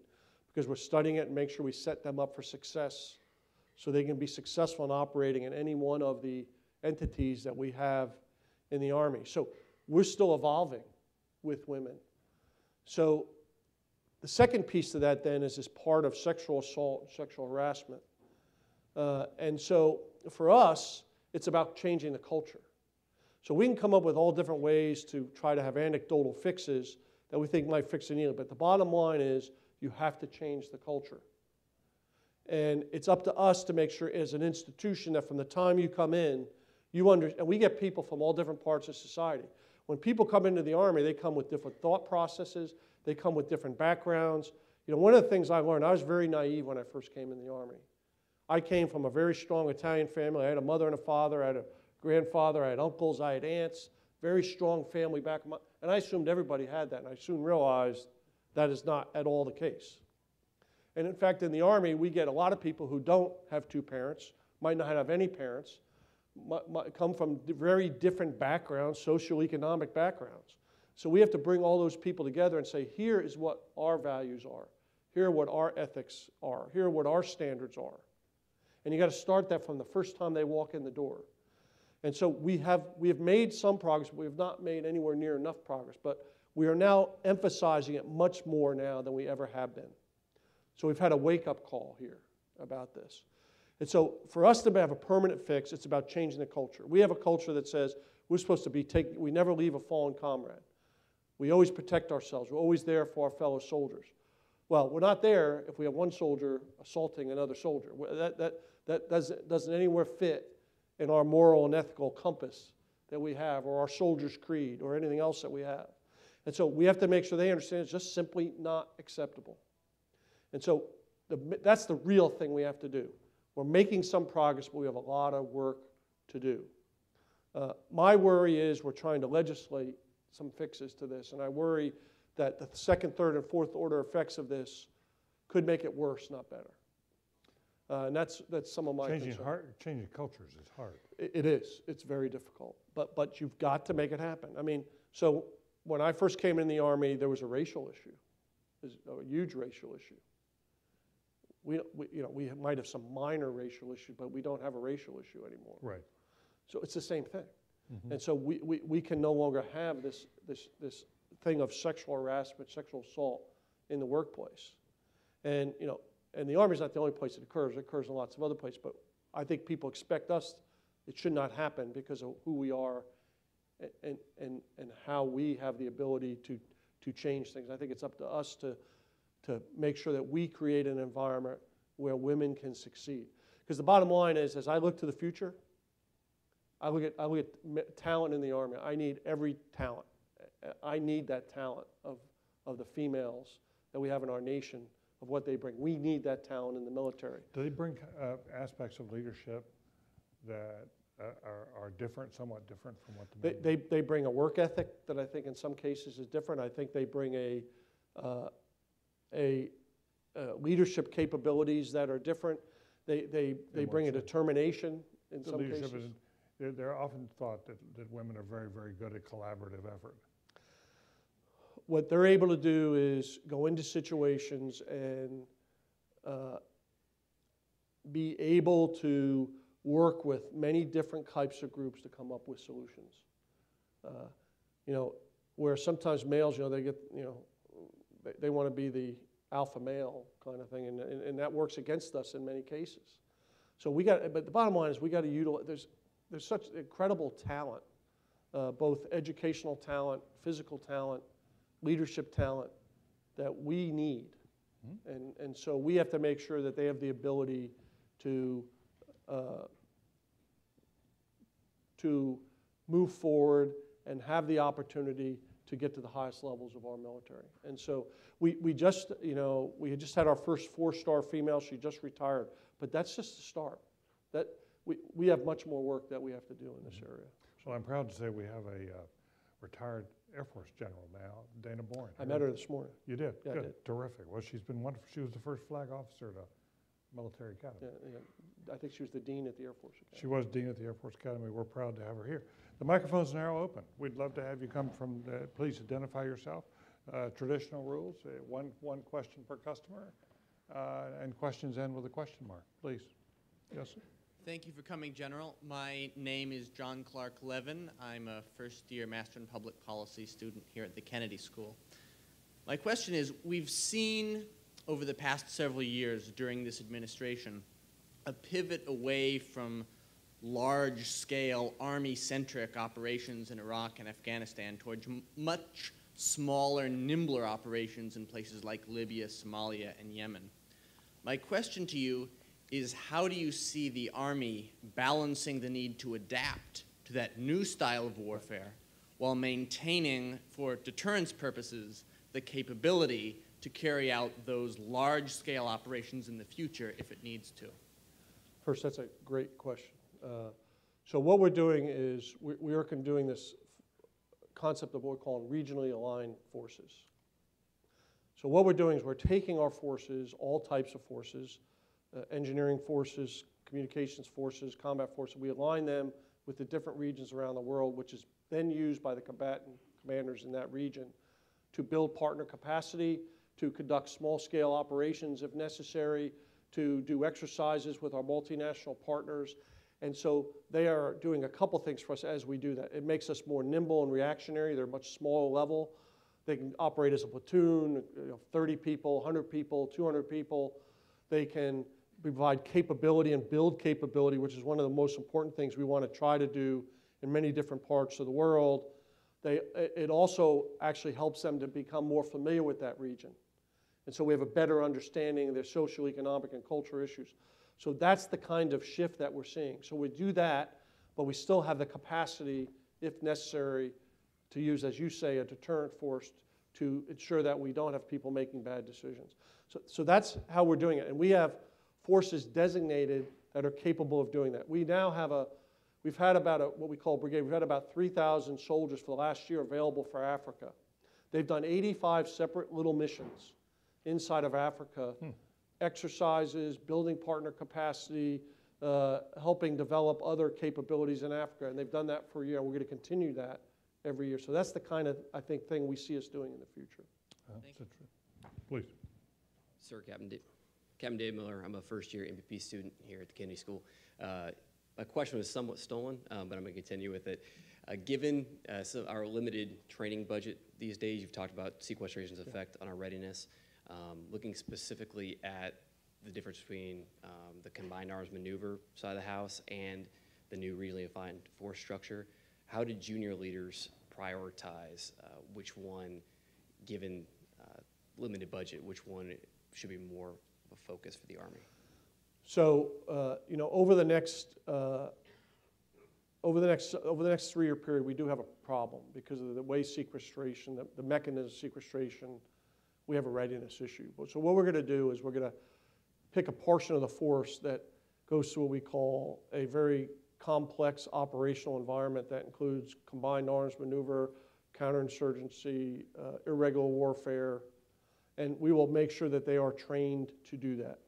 Speaker 3: because we're studying it and make sure we set them up for success so they can be successful in operating in any one of the entities that we have in the Army. So we're still evolving with women. So the second piece to that then is this part of sexual assault and sexual harassment. And so for us, it's about changing the culture. So we can come up with all different ways to try to have anecdotal fixes that we think might fix the need. But the bottom line is you have to change the culture. And it's up to us to make sure as an institution that from the time you come in, and we get people from all different parts of society. When people come into the Army, they come with different thought processes. They come with different backgrounds. One of the things I learned, I was very naive when I first came in the Army. I came from a very strong Italian family. I had a mother and a father. I had a grandfather. I had uncles. I had aunts. Very strong family back. And I assumed everybody had that. And I soon realized that is not at all the case. And in fact, in the Army, we get a lot of people who don't have two parents, might not have any parents, might come from very different backgrounds, socioeconomic backgrounds. So we have to bring all those people together and say, here is what our values are. Here are what our ethics are. Here are what our standards are. And you got to start that from the first time they walk in the door. And so we have made some progress, but we have not made anywhere near enough progress. But we are now emphasizing it much more now than we ever have been. So we've had a wake-up call here about this. And so for us to have a permanent fix, it's about changing the culture. We have a culture that says we're supposed to be we never leave a fallen comrade. We always protect ourselves. We're always there for our fellow soldiers. Well, we're not there if we have one soldier assaulting another soldier. That doesn't anywhere fit in our moral and ethical compass that we have, or our soldier's creed, or anything else that we have. And so we have to make sure they understand it's just simply not acceptable. And so that's the real thing we have to do. We're making some progress, but we have a lot of work to do. My worry is we're trying to legislate some fixes to this, and I worry that the second, third, and fourth order effects of this could make it worse, not better. And that's some of my concern.
Speaker 2: Changing cultures is hard.
Speaker 3: It is. It's very difficult. But you've got to make it happen. I mean, so when I first came in the Army, there was a racial issue. There's a huge racial issue. We might have some minor racial issue, but we don't have a racial issue anymore.
Speaker 2: Right.
Speaker 3: So it's the same thing.
Speaker 2: Mm-hmm.
Speaker 3: And so we can no longer have this thing of sexual harassment, sexual assault in the workplace. And and the Army's not the only place it occurs. It occurs in lots of other places. But I think people expect us. It should not happen because of who we are and how we have the ability to change things. I think it's up to us to make sure that we create an environment where women can succeed. Because the bottom line is, as I look to the future, I look at talent in the Army. I need every talent. I need that talent of the females that we have in our nation, of what they bring. We need that talent in the military.
Speaker 2: Do they bring aspects of leadership that are different, somewhat different from what the men
Speaker 3: They bring a work ethic that I think in some cases is different. I think they bring a leadership capabilities that are different. They bring a determination in some cases.
Speaker 2: They're often thought that women are very, very good at collaborative effort.
Speaker 3: What they're able to do is go into situations and be able to work with many different types of groups to come up with solutions. Where sometimes males, they want to be the alpha male kind of thing, and that works against us in many cases. So but the bottom line is we got to utilize. There's such incredible talent, both educational talent, physical talent, leadership talent that we need. Mm-hmm. And so we have to make sure that they have the ability to move forward and have the opportunity to get to the highest levels of our military. And so we just had our first 4-star female. She just retired, but that's just the start. We have much more work that we have to do in this area.
Speaker 2: So I'm proud to say we have a retired Air Force general now, Dana Bourne.
Speaker 3: I met her this morning.
Speaker 2: You did?
Speaker 3: Yeah,
Speaker 2: good.
Speaker 3: I did.
Speaker 2: Terrific. Well, she's been wonderful. She was the first flag officer at a military academy.
Speaker 3: Yeah. I think she was the dean at the Air Force Academy.
Speaker 2: She was dean at the Air Force Academy. We're proud to have her here. The microphone's now open. We'd love to have you come from, please identify yourself. Traditional rules, one question per customer, and questions end with a question mark. Please. Yes, sir.
Speaker 4: Thank you for coming, General. My name is John Clark Levin. I'm a first-year Master in Public Policy student here at the Kennedy School. My question is, we've seen over the past several years during this administration a pivot away from large-scale Army-centric operations in Iraq and Afghanistan towards much smaller, nimbler operations in places like Libya, Somalia, and Yemen. My question to you is, how do you see the Army balancing the need to adapt to that new style of warfare while maintaining, for deterrence purposes, the capability to carry out those large-scale operations in the future if it needs to?
Speaker 3: First, that's a great question. So what we're doing is we are doing this concept of what we're calling regionally aligned forces. So what we're doing is we're taking our forces, all types of forces, engineering forces, communications forces, combat forces, we align them with the different regions around the world, which is then used by the combatant commanders in that region to build partner capacity, to conduct small-scale operations if necessary, to do exercises with our multinational partners. And so they are doing a couple things for us as we do that. It makes us more nimble and reactionary. They're much smaller level. They can operate as a platoon, 30 people, 100 people, 200 people. They can provide capability and build capability, which is one of the most important things we want to try to do in many different parts of the world. It also actually helps them to become more familiar with that region. And so we have a better understanding of their social, economic, and cultural issues. So that's the kind of shift that we're seeing. So we do that, but we still have the capacity, if necessary, to use, as you say, a deterrent force to ensure that we don't have people making bad decisions. So that's how we're doing it. And we have forces designated that are capable of doing that. We now have we've had about what we call a brigade. We've had about 3,000 soldiers for the last year available for Africa. They've done 85 separate little missions inside of Africa, exercises, building partner capacity, helping develop other capabilities in Africa. And they've done that for a year. We're going to continue that every year. So that's the kind of, I think, thing we see us doing in the future.
Speaker 2: Please.
Speaker 5: Sir, Captain Dave Miller. I'm a first-year MVP student here at the Kennedy School. My question was somewhat stolen, but I'm going to continue with it. Given our limited training budget these days, you've talked about sequestration's effect on our readiness. Looking specifically at the difference between the combined arms maneuver side of the house and the new regionally defined force structure, how did junior leaders prioritize which one, given limited budget, which one should be more of a focus for the Army? So, over the next 3-year period, we do have a problem because of the way sequestration, the mechanism of sequestration. We have a readiness issue. So what we're going to do is we're going to pick a portion of the force that goes through what we call a very complex operational environment that includes combined arms maneuver, counterinsurgency, irregular warfare, and we will make sure that they are trained to do that.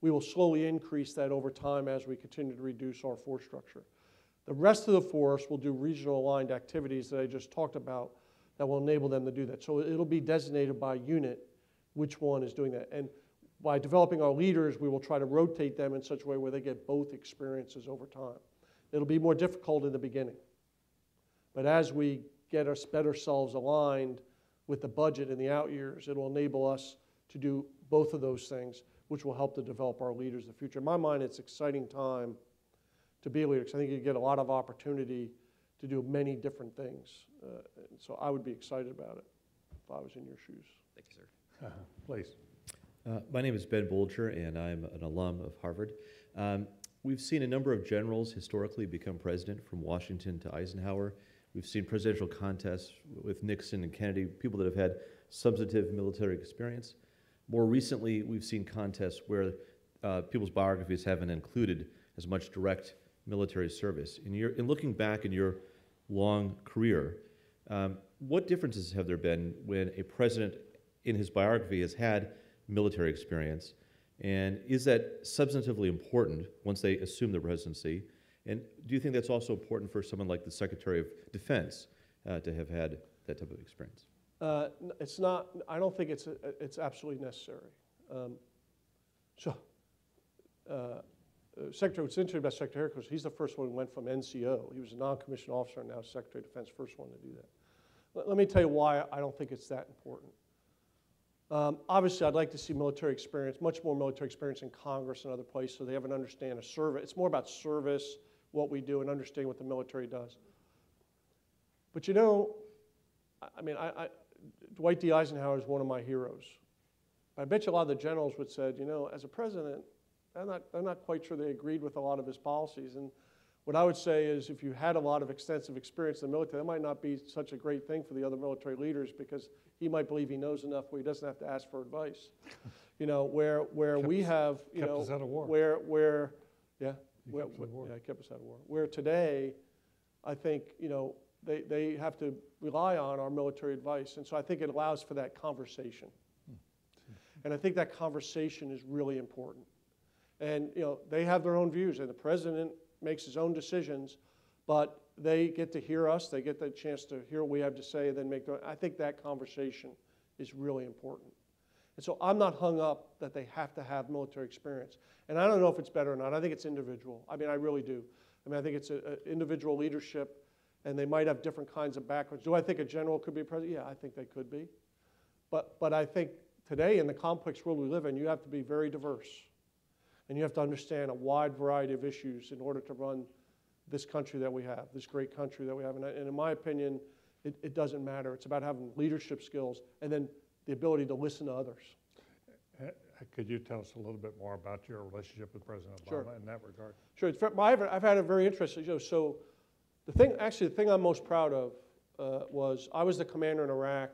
Speaker 5: We will slowly increase that over time as we continue to reduce our force structure. The rest of the force will do regional aligned activities that I just talked about that will enable them to do that. So it'll be designated by unit which one is doing that. And by developing our leaders, we will try to rotate them in such a way where they get both experiences over time. It'll be more difficult in the beginning. But as we get our better selves aligned with the budget in the out years, it will enable us to do both of those things, which will help to develop our leaders in the future. In my mind, it's an exciting time to be a leader, because I think you get a lot of opportunity to do many different things. And so I would be excited about it if I was in your shoes. Thank you, sir.
Speaker 2: Please.
Speaker 6: My name is Ben Bolger, and I'm an alum of Harvard. We've seen a number of generals historically become president, from Washington to Eisenhower. We've seen presidential contests with Nixon and Kennedy, people that have had substantive military experience. More recently, we've seen contests where people's biographies haven't included as much direct military service. In looking back in your long career, what differences have there been when a president in his biography has had military experience? And is that substantively important once they assume the presidency? And do you think that's also important for someone like the Secretary of Defense to have had that type of experience?
Speaker 3: It's not. I don't think it's absolutely necessary. Secretary, what's interesting about Secretary because he's the first one who went from NCO. He was a non-commissioned officer, and now Secretary of Defense, first one to do that. Let me tell you why I don't think it's that important. Obviously, I'd like to see military experience, much more military experience in Congress and other places, so they have an understanding of service. It's more about service, what we do, and understanding what the military does. But Dwight D. Eisenhower is one of my heroes. I bet you a lot of the generals would say, as a president, they're not quite sure they agreed with a lot of his policies. And what I would say is if you had a lot of extensive experience in the military, that might not be such a great thing for the other military leaders because he might believe he knows enough where he doesn't have to ask for advice. Where we have,
Speaker 2: kept us out of war.
Speaker 3: Kept us out of war. Where today, I think, they have to rely on our military advice. And so I think it allows for that conversation.
Speaker 5: And I think that conversation is really important. And they have their own views, and the president makes his own decisions, but they get to hear us, they get the chance to hear what we have to say, and then make their, I think that conversation is really important. And so I'm not hung up that they have to have military experience. And I don't know if it's better or not. I think it's individual. I mean, I really do. I mean, I think it's individual leadership, and they might have different kinds of backgrounds. Do I think a general could be a president? Yeah, I think they could be. But I think today, in the complex world we live in, you have to be very diverse. And you have to understand a wide variety of issues in order to run this country that we have, this great country that we have. And in my opinion, it doesn't matter. It's about having leadership skills and then the ability to listen to others.
Speaker 2: Could you tell us a little bit more about your relationship with President Obama in that regard?
Speaker 5: Sure. I've had a very interesting, so the thing I'm most proud of was I was the commander in Iraq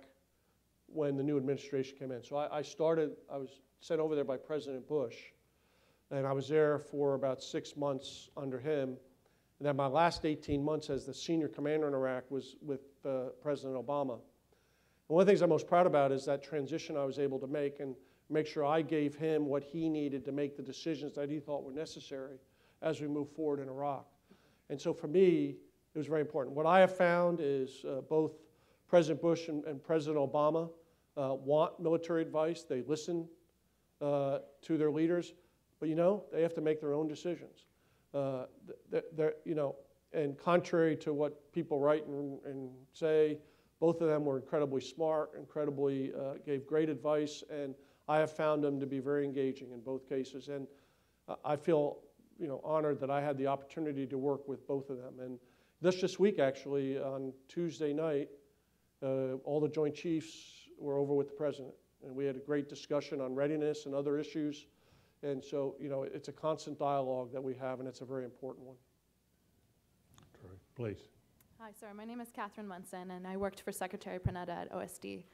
Speaker 5: when the new administration came in. So I was sent over there by President Bush, and I was there for about 6 months under him. And then my last 18 months as the senior commander in Iraq was with President Obama. And one of the things I'm most proud about is that transition I was able to make sure I gave him what he needed to make the decisions that he thought were necessary as we move forward in Iraq. And so for me, it was very important. What I have found is both President Bush and President Obama want military advice. They listen to their leaders, but they have to make their own decisions. And contrary to what people write and say, both of them were incredibly smart, gave great advice, and I have found them to be very engaging in both cases. And I feel, honored that I had the opportunity to work with both of them. And this week, actually, on Tuesday night, all the Joint Chiefs were over with the President, and we had a great discussion on readiness and other issues. And so, it's a constant dialogue that we have, and it's a very important one.
Speaker 2: Please.
Speaker 7: Hi, sir. My name is Catherine Munson, and I worked for Secretary Panetta at OSD.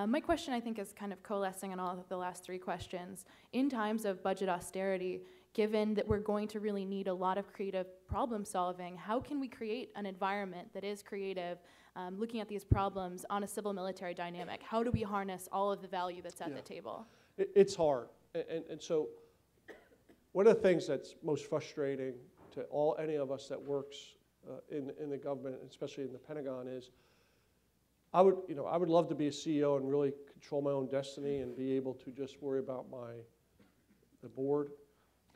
Speaker 7: My question, I think, is kind of coalescing on all of the last three questions. In times of budget austerity, given that we're going to really need a lot of creative problem solving, how can we create an environment that is creative, looking at these problems on a civil-military dynamic? How do we harness all of the value that's at the table?
Speaker 5: It's hard. And so one of the things that's most frustrating to any of us that works in the government, especially in the Pentagon, is I would love to be a CEO and really control my own destiny and be able to just worry about the board.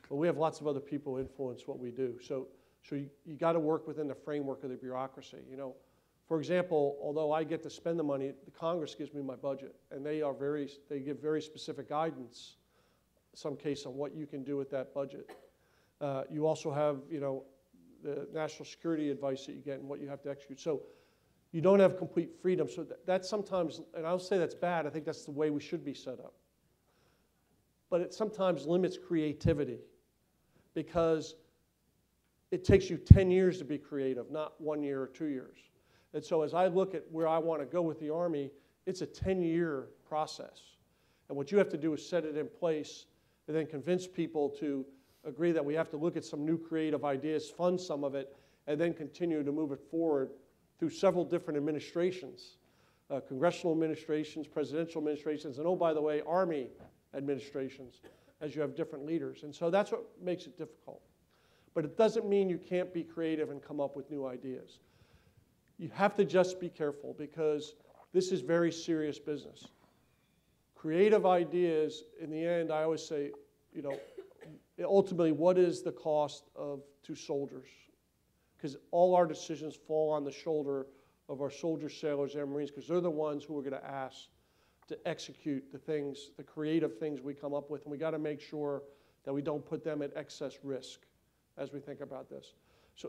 Speaker 5: But we have lots of other people who influence what we do. So you got to work within the framework of the bureaucracy. For example, although I get to spend the money, the Congress gives me my budget, and they give very specific guidance, in some case, on what you can do with that budget. You also have, the national security advice that you get and what you have to execute. So you don't have complete freedom. So that's sometimes, and I'll say that's bad. I think that's the way we should be set up. But it sometimes limits creativity because it takes you 10 years to be creative, not 1 year or 2 years. And so as I look at where I want to go with the Army, it's a 10-year process. And what you have to do is set it in place and then convince people to agree that we have to look at some new creative ideas, fund some of it, and then continue to move it forward through several different administrations, congressional administrations, presidential administrations, and oh, by the way, Army administrations, as you have different leaders. And so that's what makes it difficult. But it doesn't mean you can't be creative and come up with new ideas. You have to just be careful because this is very serious business. Creative ideas, in the end, I always say, ultimately, what is the cost to soldiers? Because all our decisions fall on the shoulder of our soldiers, sailors, and Marines, because they're the ones who are going to ask to execute the creative things we come up with, and we got to make sure that we don't put them at excess risk as we think about this.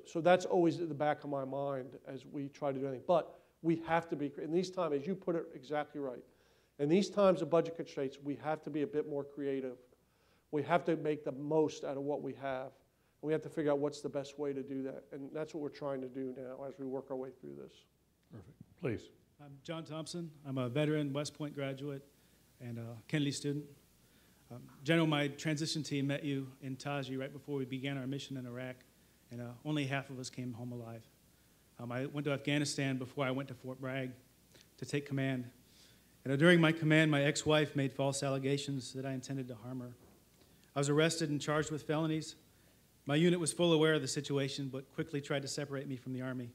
Speaker 5: So that's always at the back of my mind as we try to do anything. But we have to be, in these times, as you put it exactly right, in these times of budget constraints, we have to be a bit more creative. We have to make the most out of what we have. We have to figure out what's the best way to do that. And that's what we're trying to do now as we work our way through this.
Speaker 2: Perfect. Please.
Speaker 8: I'm John Thompson. I'm a veteran West Point graduate and a Kennedy student. General, my transition team met you in Taji right before we began our mission in Iraq, and only half of us came home alive. I went to Afghanistan before I went to Fort Bragg to take command. And during my command, my ex-wife made false allegations that I intended to harm her. I was arrested and charged with felonies. My unit was full aware of the situation, but quickly tried to separate me from the Army.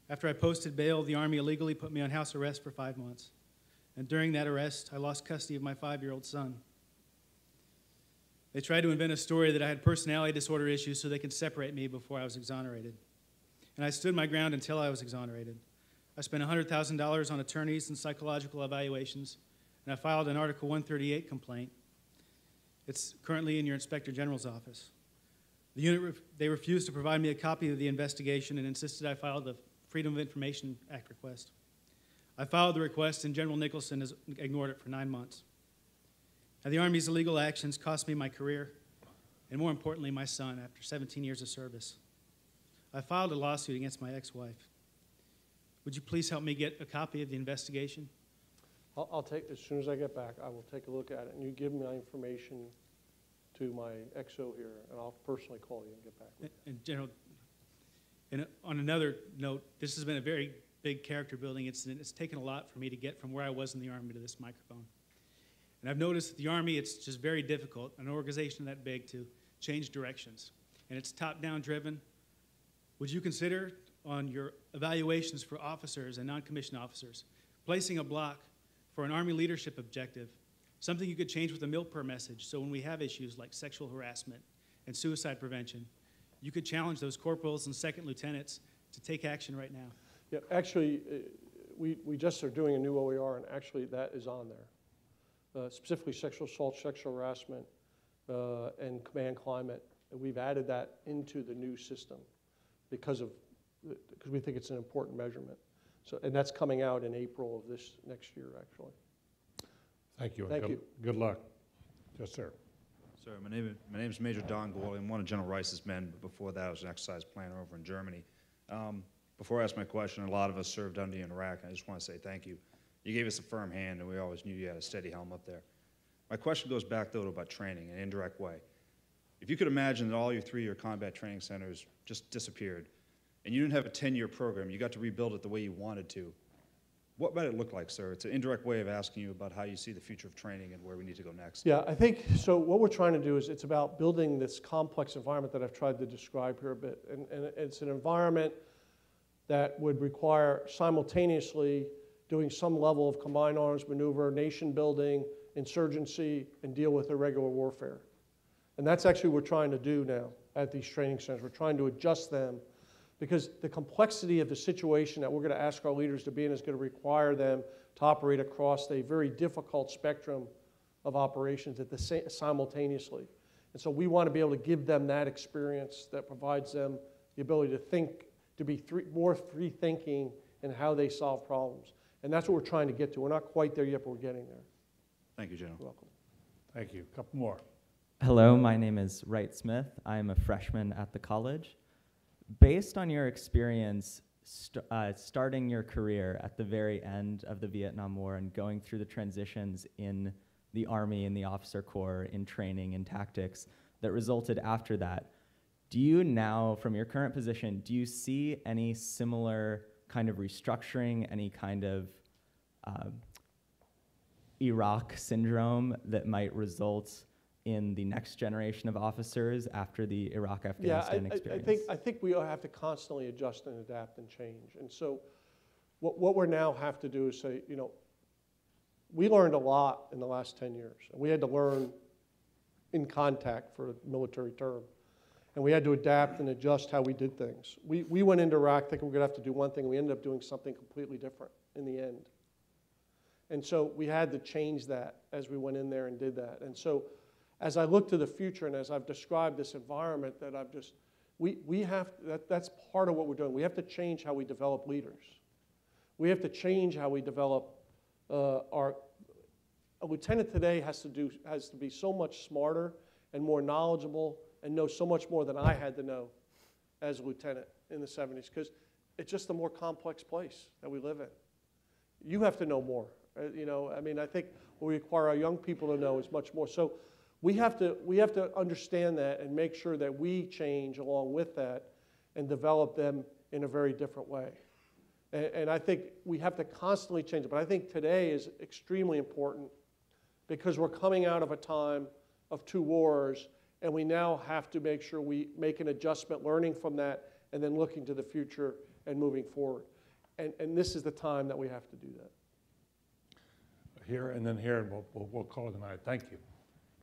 Speaker 8: After I posted bail, the Army illegally put me on house arrest for 5 months. And during that arrest, I lost custody of my 5-year-old son. They tried to invent a story that I had personality disorder issues so they could separate me before I was exonerated. And I stood my ground until I was exonerated. I spent $100,000 on attorneys and psychological evaluations, and I filed an Article 138 complaint. It's currently in your Inspector General's office. The unit, they refused to provide me a copy of the investigation and insisted I file the Freedom of Information Act request. I filed the request, and General Nicholson has ignored it for 9 months. Now, the Army's illegal actions cost me my career, and more importantly, my son, after 17 years of service. I filed a lawsuit against my ex-wife. Would you please help me get a copy of the investigation?
Speaker 5: I'll take, as soon as I get back, I will take a look at it, and you give me my information to my XO here, and I'll personally call you and get back with you.
Speaker 8: And General, on another note, this has been a very big character building incident. It's taken a lot for me to get from where I was in the Army to this microphone. And I've noticed that the Army, it's just very difficult, an organization that big, to change directions. And it's top-down driven. Would you consider, on your evaluations for officers and non-commissioned officers, placing a block for an Army leadership objective, something you could change with a MILPER message, so when we have issues like sexual harassment and suicide prevention, you could challenge those corporals and second lieutenants to take action right now?
Speaker 5: Yeah, actually, we just are doing a new OER, and actually that is on there. Specifically sexual assault, sexual harassment, and command climate. And we've added that into the new system because we think it's an important measurement. So, and that's coming out in April of this next year, actually.
Speaker 2: Thank you.
Speaker 5: Thank you.
Speaker 2: Good luck. Yes, sir.
Speaker 9: Sir, my name is Major Don Gourley. I'm one of General Rice's men, but before that I was an exercise planner over in Germany. Before I ask my question, a lot of us served under you in Iraq, and I just want to say thank you. You gave us a firm hand, and we always knew you had a steady helm up there. My question goes back, though, to about training in an indirect way. If you could imagine that all your 3-year combat training centers just disappeared, and you didn't have a 10-year program, you got to rebuild it the way you wanted to, what might it look like, sir? It's an indirect way of asking you about how you see the future of training and where we need to go next.
Speaker 5: Yeah, I think, so what we're trying to do is it's about building this complex environment that I've tried to describe here a bit. And it's an environment that would require simultaneously doing some level of combined arms maneuver, nation building, insurgency, and deal with irregular warfare. And that's actually what we're trying to do now at these training centers. We're trying to adjust them because the complexity of the situation that we're going to ask our leaders to be in is going to require them to operate across a very difficult spectrum of operations at simultaneously. And so we want to be able to give them that experience that provides them the ability to think, to be more free thinking in how they solve problems. And that's what we're trying to get to. We're not quite there yet, but we're getting there.
Speaker 9: Thank you, General.
Speaker 5: You're welcome.
Speaker 2: Thank you. A couple more.
Speaker 10: Hello, my name is Wright Smith. I'm a freshman at the college. Based on your experience starting your career at the very end of the Vietnam War and going through the transitions in the Army, in the officer corps, in training and tactics that resulted after that, do you now, from your current position, do you see any similar kind of restructuring, any kind of Iraq syndrome that might result in the next generation of officers after the Iraq-Afghanistan experience?
Speaker 5: I think we have to constantly adjust and adapt and change. And so what we now have to do is say, you know, we learned a lot in the last 10 years. And we had to learn in contact, for a military term. And we had to adapt and adjust how we did things. We went into Iraq thinking we're going to have to do one thing. We ended up doing something completely different in the end. And so we had to change that as we went in there and did that. And so as I look to the future and as I've described this environment that I've just, we have, that's part of what we're doing. We have to change how we develop leaders. We have to change how we develop a lieutenant today has to be so much smarter and more knowledgeable and know so much more than I had to know as a lieutenant in the 70s, because it's just a more complex place that we live in. You have to know more. You know, I mean, I think what we require our young people to know is much more. So we have to understand that and make sure that we change along with that and develop them in a very different way. And I think we have to constantly change it. But I think today is extremely important because we're coming out of a time of 2 wars, and we now have to make sure we make an adjustment, learning from that, and then looking to the future and moving forward. And this is the time that we have to do that.
Speaker 2: Here and then here, and we'll call it a night. Thank you.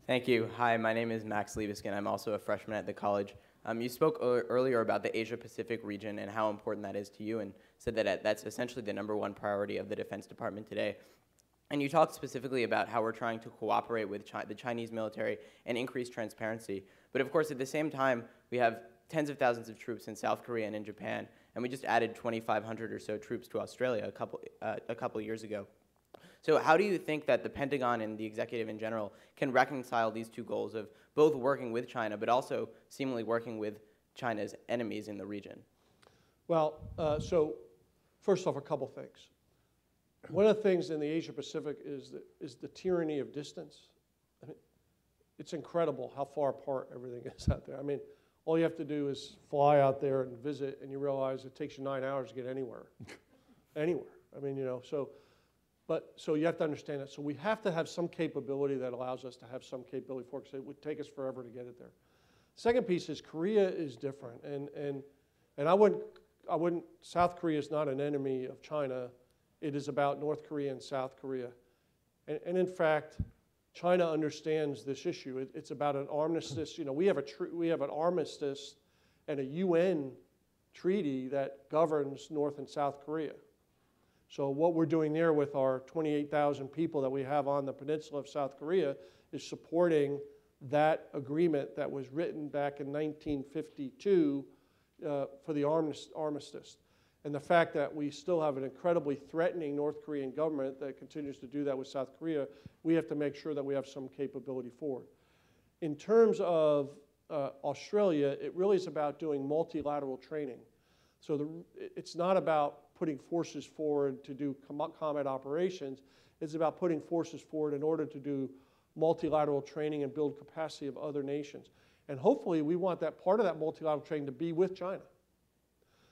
Speaker 11: Thank you. Hi, my name is Max Liebeskin. I'm also a freshman at the college. You spoke earlier about the Asia-Pacific region and how important that is to you, and said that that's essentially the #1 priority of the Defense Department today. And you talked specifically about how we're trying to cooperate with the Chinese military and increase transparency. But of course, at the same time, we have tens of thousands of troops in South Korea and in Japan, and we just added 2,500 or so troops to Australia a couple years ago. So how do you think that the Pentagon and the executive in general can reconcile these 2 goals of both working with China, but also seemingly working with China's enemies in the region?
Speaker 5: Well, so first off, a couple things. One of the things in the Asia-Pacific is the tyranny of distance. I mean, it's incredible how far apart everything is out there. I mean, all you have to do is fly out there and visit, and you realize it takes you 9 hours to get anywhere. Anywhere. I mean, you know, so you have to understand that. So we have to have some capability that allows us to have some capability for it, because it would take us forever to get it there. Second piece is Korea is different, and I wouldn't. South Korea is not an enemy of China. It is about North Korea and South Korea, and in fact, China understands this issue. It's about an armistice. You know, we have an armistice and a UN treaty that governs North and South Korea. So what we're doing there with our 28,000 people that we have on the peninsula of South Korea is supporting that agreement that was written back in 1952 for the armistice. And the fact that we still have an incredibly threatening North Korean government that continues to do that with South Korea, we have to make sure that we have some capability forward. In terms of Australia, it really is about doing multilateral training. So it's not about putting forces forward to do combat operations. It's about putting forces forward in order to do multilateral training and build capacity of other nations. And hopefully we want that part of that multilateral training to be with China.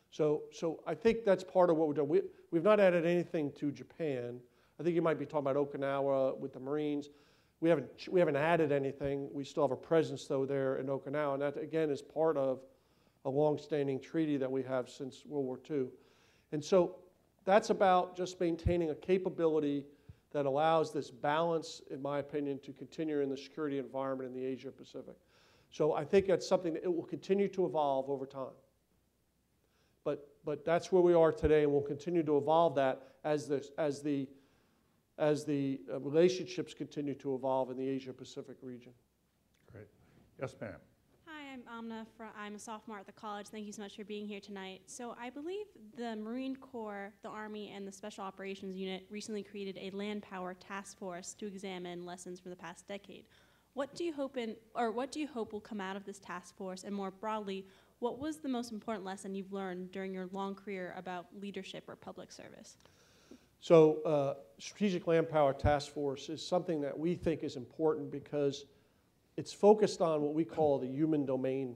Speaker 5: So I think that's part of what we're doing. We've not added anything to Japan. I think you might be talking about Okinawa with the Marines. We haven't added anything. We still have a presence, though, there in Okinawa. And that, again, is part of a long-standing treaty that we have since World War II. And so that's about just maintaining a capability that allows this balance, in my opinion, to continue in the security environment in the Asia-Pacific. So I think that's something that it will continue to evolve over time. But that's where we are today, and we'll continue to evolve that as the relationships continue to evolve in the Asia-Pacific region.
Speaker 2: Great. Yes, ma'am.
Speaker 12: Hi, I'm Amna. I'm a sophomore at the college. Thank you so much for being here tonight. So I believe the Marine Corps, the Army, and the Special Operations Unit recently created a land power task force to examine lessons from the past decade. What do you hope will come out of this task force, and more broadly, what was the most important lesson you've learned during your long career about leadership or public service?
Speaker 5: So Strategic Land Power Task Force is something that we think is important because it's focused on what we call the human domain.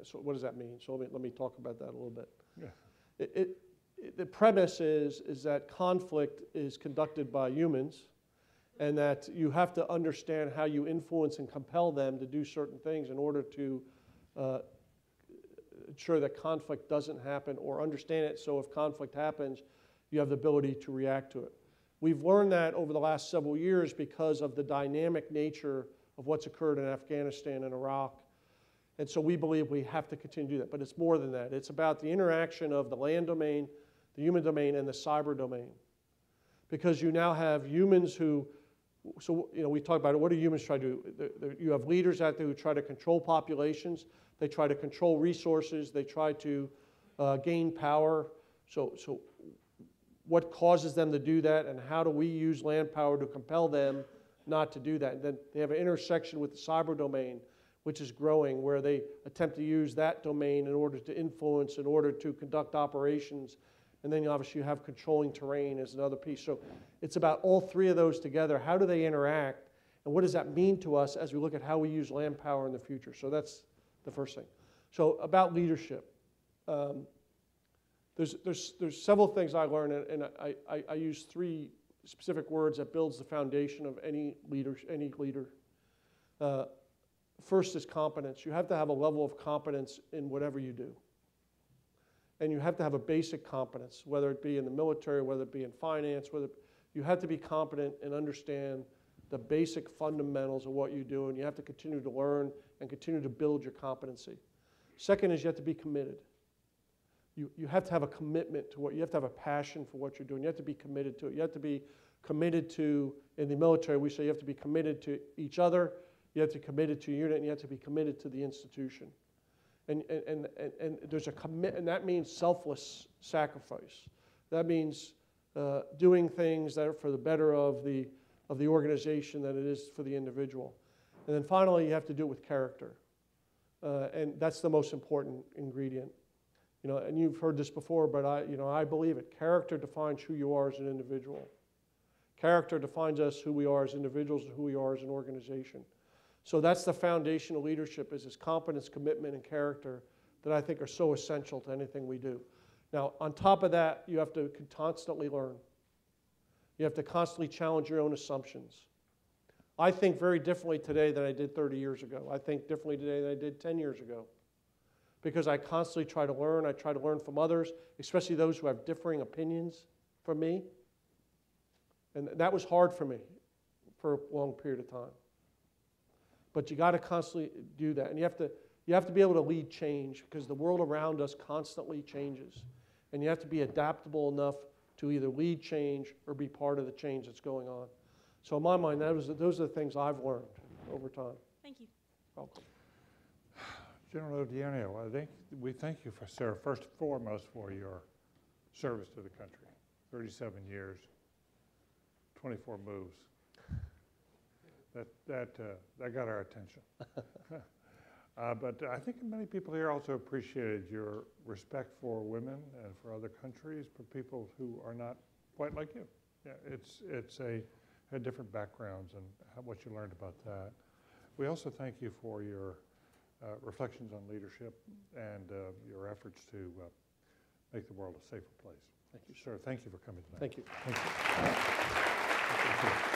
Speaker 5: So what does that mean? So let me talk about that a little bit. Yeah. The premise is that conflict is conducted by humans, and that you have to understand how you influence and compel them to do certain things in order to ensure that conflict doesn't happen, or understand it so if conflict happens, you have the ability to react to it. We've learned that over the last several years because of the dynamic nature of what's occurred in Afghanistan and Iraq. And so we believe we have to continue to do that. But it's more than that. It's about the interaction of the land domain, the human domain, and the cyber domain. Because you now have humans who, so you know, we talk about it, what do humans try to do? You have leaders out there who try to control populations. They try to control resources. They try to gain power. So what causes them to do that, and how do we use land power to compel them not to do that? And then they have an intersection with the cyber domain, which is growing, where they attempt to use that domain in order to influence, in order to conduct operations. And then obviously you have controlling terrain as another piece. So it's about all three of those together. How do they interact? And what does that mean to us as we look at how we use land power in the future? So that's the first thing. So about leadership. there's several things I learned, and I use 3 specific words that builds the foundation of any leader. First is competence. You have to have a level of competence in whatever you do. And you have to have a basic competence, whether it be in the military, whether it be in finance, you have to be competent and understand the basic fundamentals of what you do, and you have to continue to learn and continue to build your competency. Second is you have to be committed. You have to have a commitment to you have to have a passion for what you're doing. You have to be committed to it. You have to be committed to, in the military we say you have to be committed to each other, you have to be committed to your unit, and you have to be committed to the institution. And there's a commitment, and that means selfless sacrifice. That means doing things that are for the better of the organization than it is for the individual. And then finally, you have to do it with character. And that's the most important ingredient. And you've heard this before, but I believe it. Character defines who you are as an individual. Character defines us who we are as individuals and who we are as an organization. So that's the foundation of leadership, is this competence, commitment, and character that I think are so essential to anything we do. Now, on top of that, you have to constantly learn. You have to constantly challenge your own assumptions. I think very differently today than I did 30 years ago. I think differently today than I did 10 years ago. Because I constantly try to learn. I try to learn from others, especially those who have differing opinions from me. And that was hard for me for a long period of time. But you got to constantly do that. And you have to be able to lead change, because the world around us constantly changes. And you have to be adaptable enough to either lead change or be part of the change that's going on. So in my mind, those are the things I've learned over time.
Speaker 12: Thank you.
Speaker 5: Welcome.
Speaker 2: General Odierno, we thank you, sir, first and foremost for your service to the country. 37 years, 24 moves. That got our attention. But I think many people here also appreciated your respect for women and for other countries, for people who are not quite like you. Yeah, it's had different backgrounds and what you learned about that. We also thank you for your reflections on leadership and your efforts to make the world a safer place.
Speaker 5: Thank you,
Speaker 2: sir. Thank you for coming tonight.
Speaker 5: Thank you.
Speaker 2: Thank you. Thank you.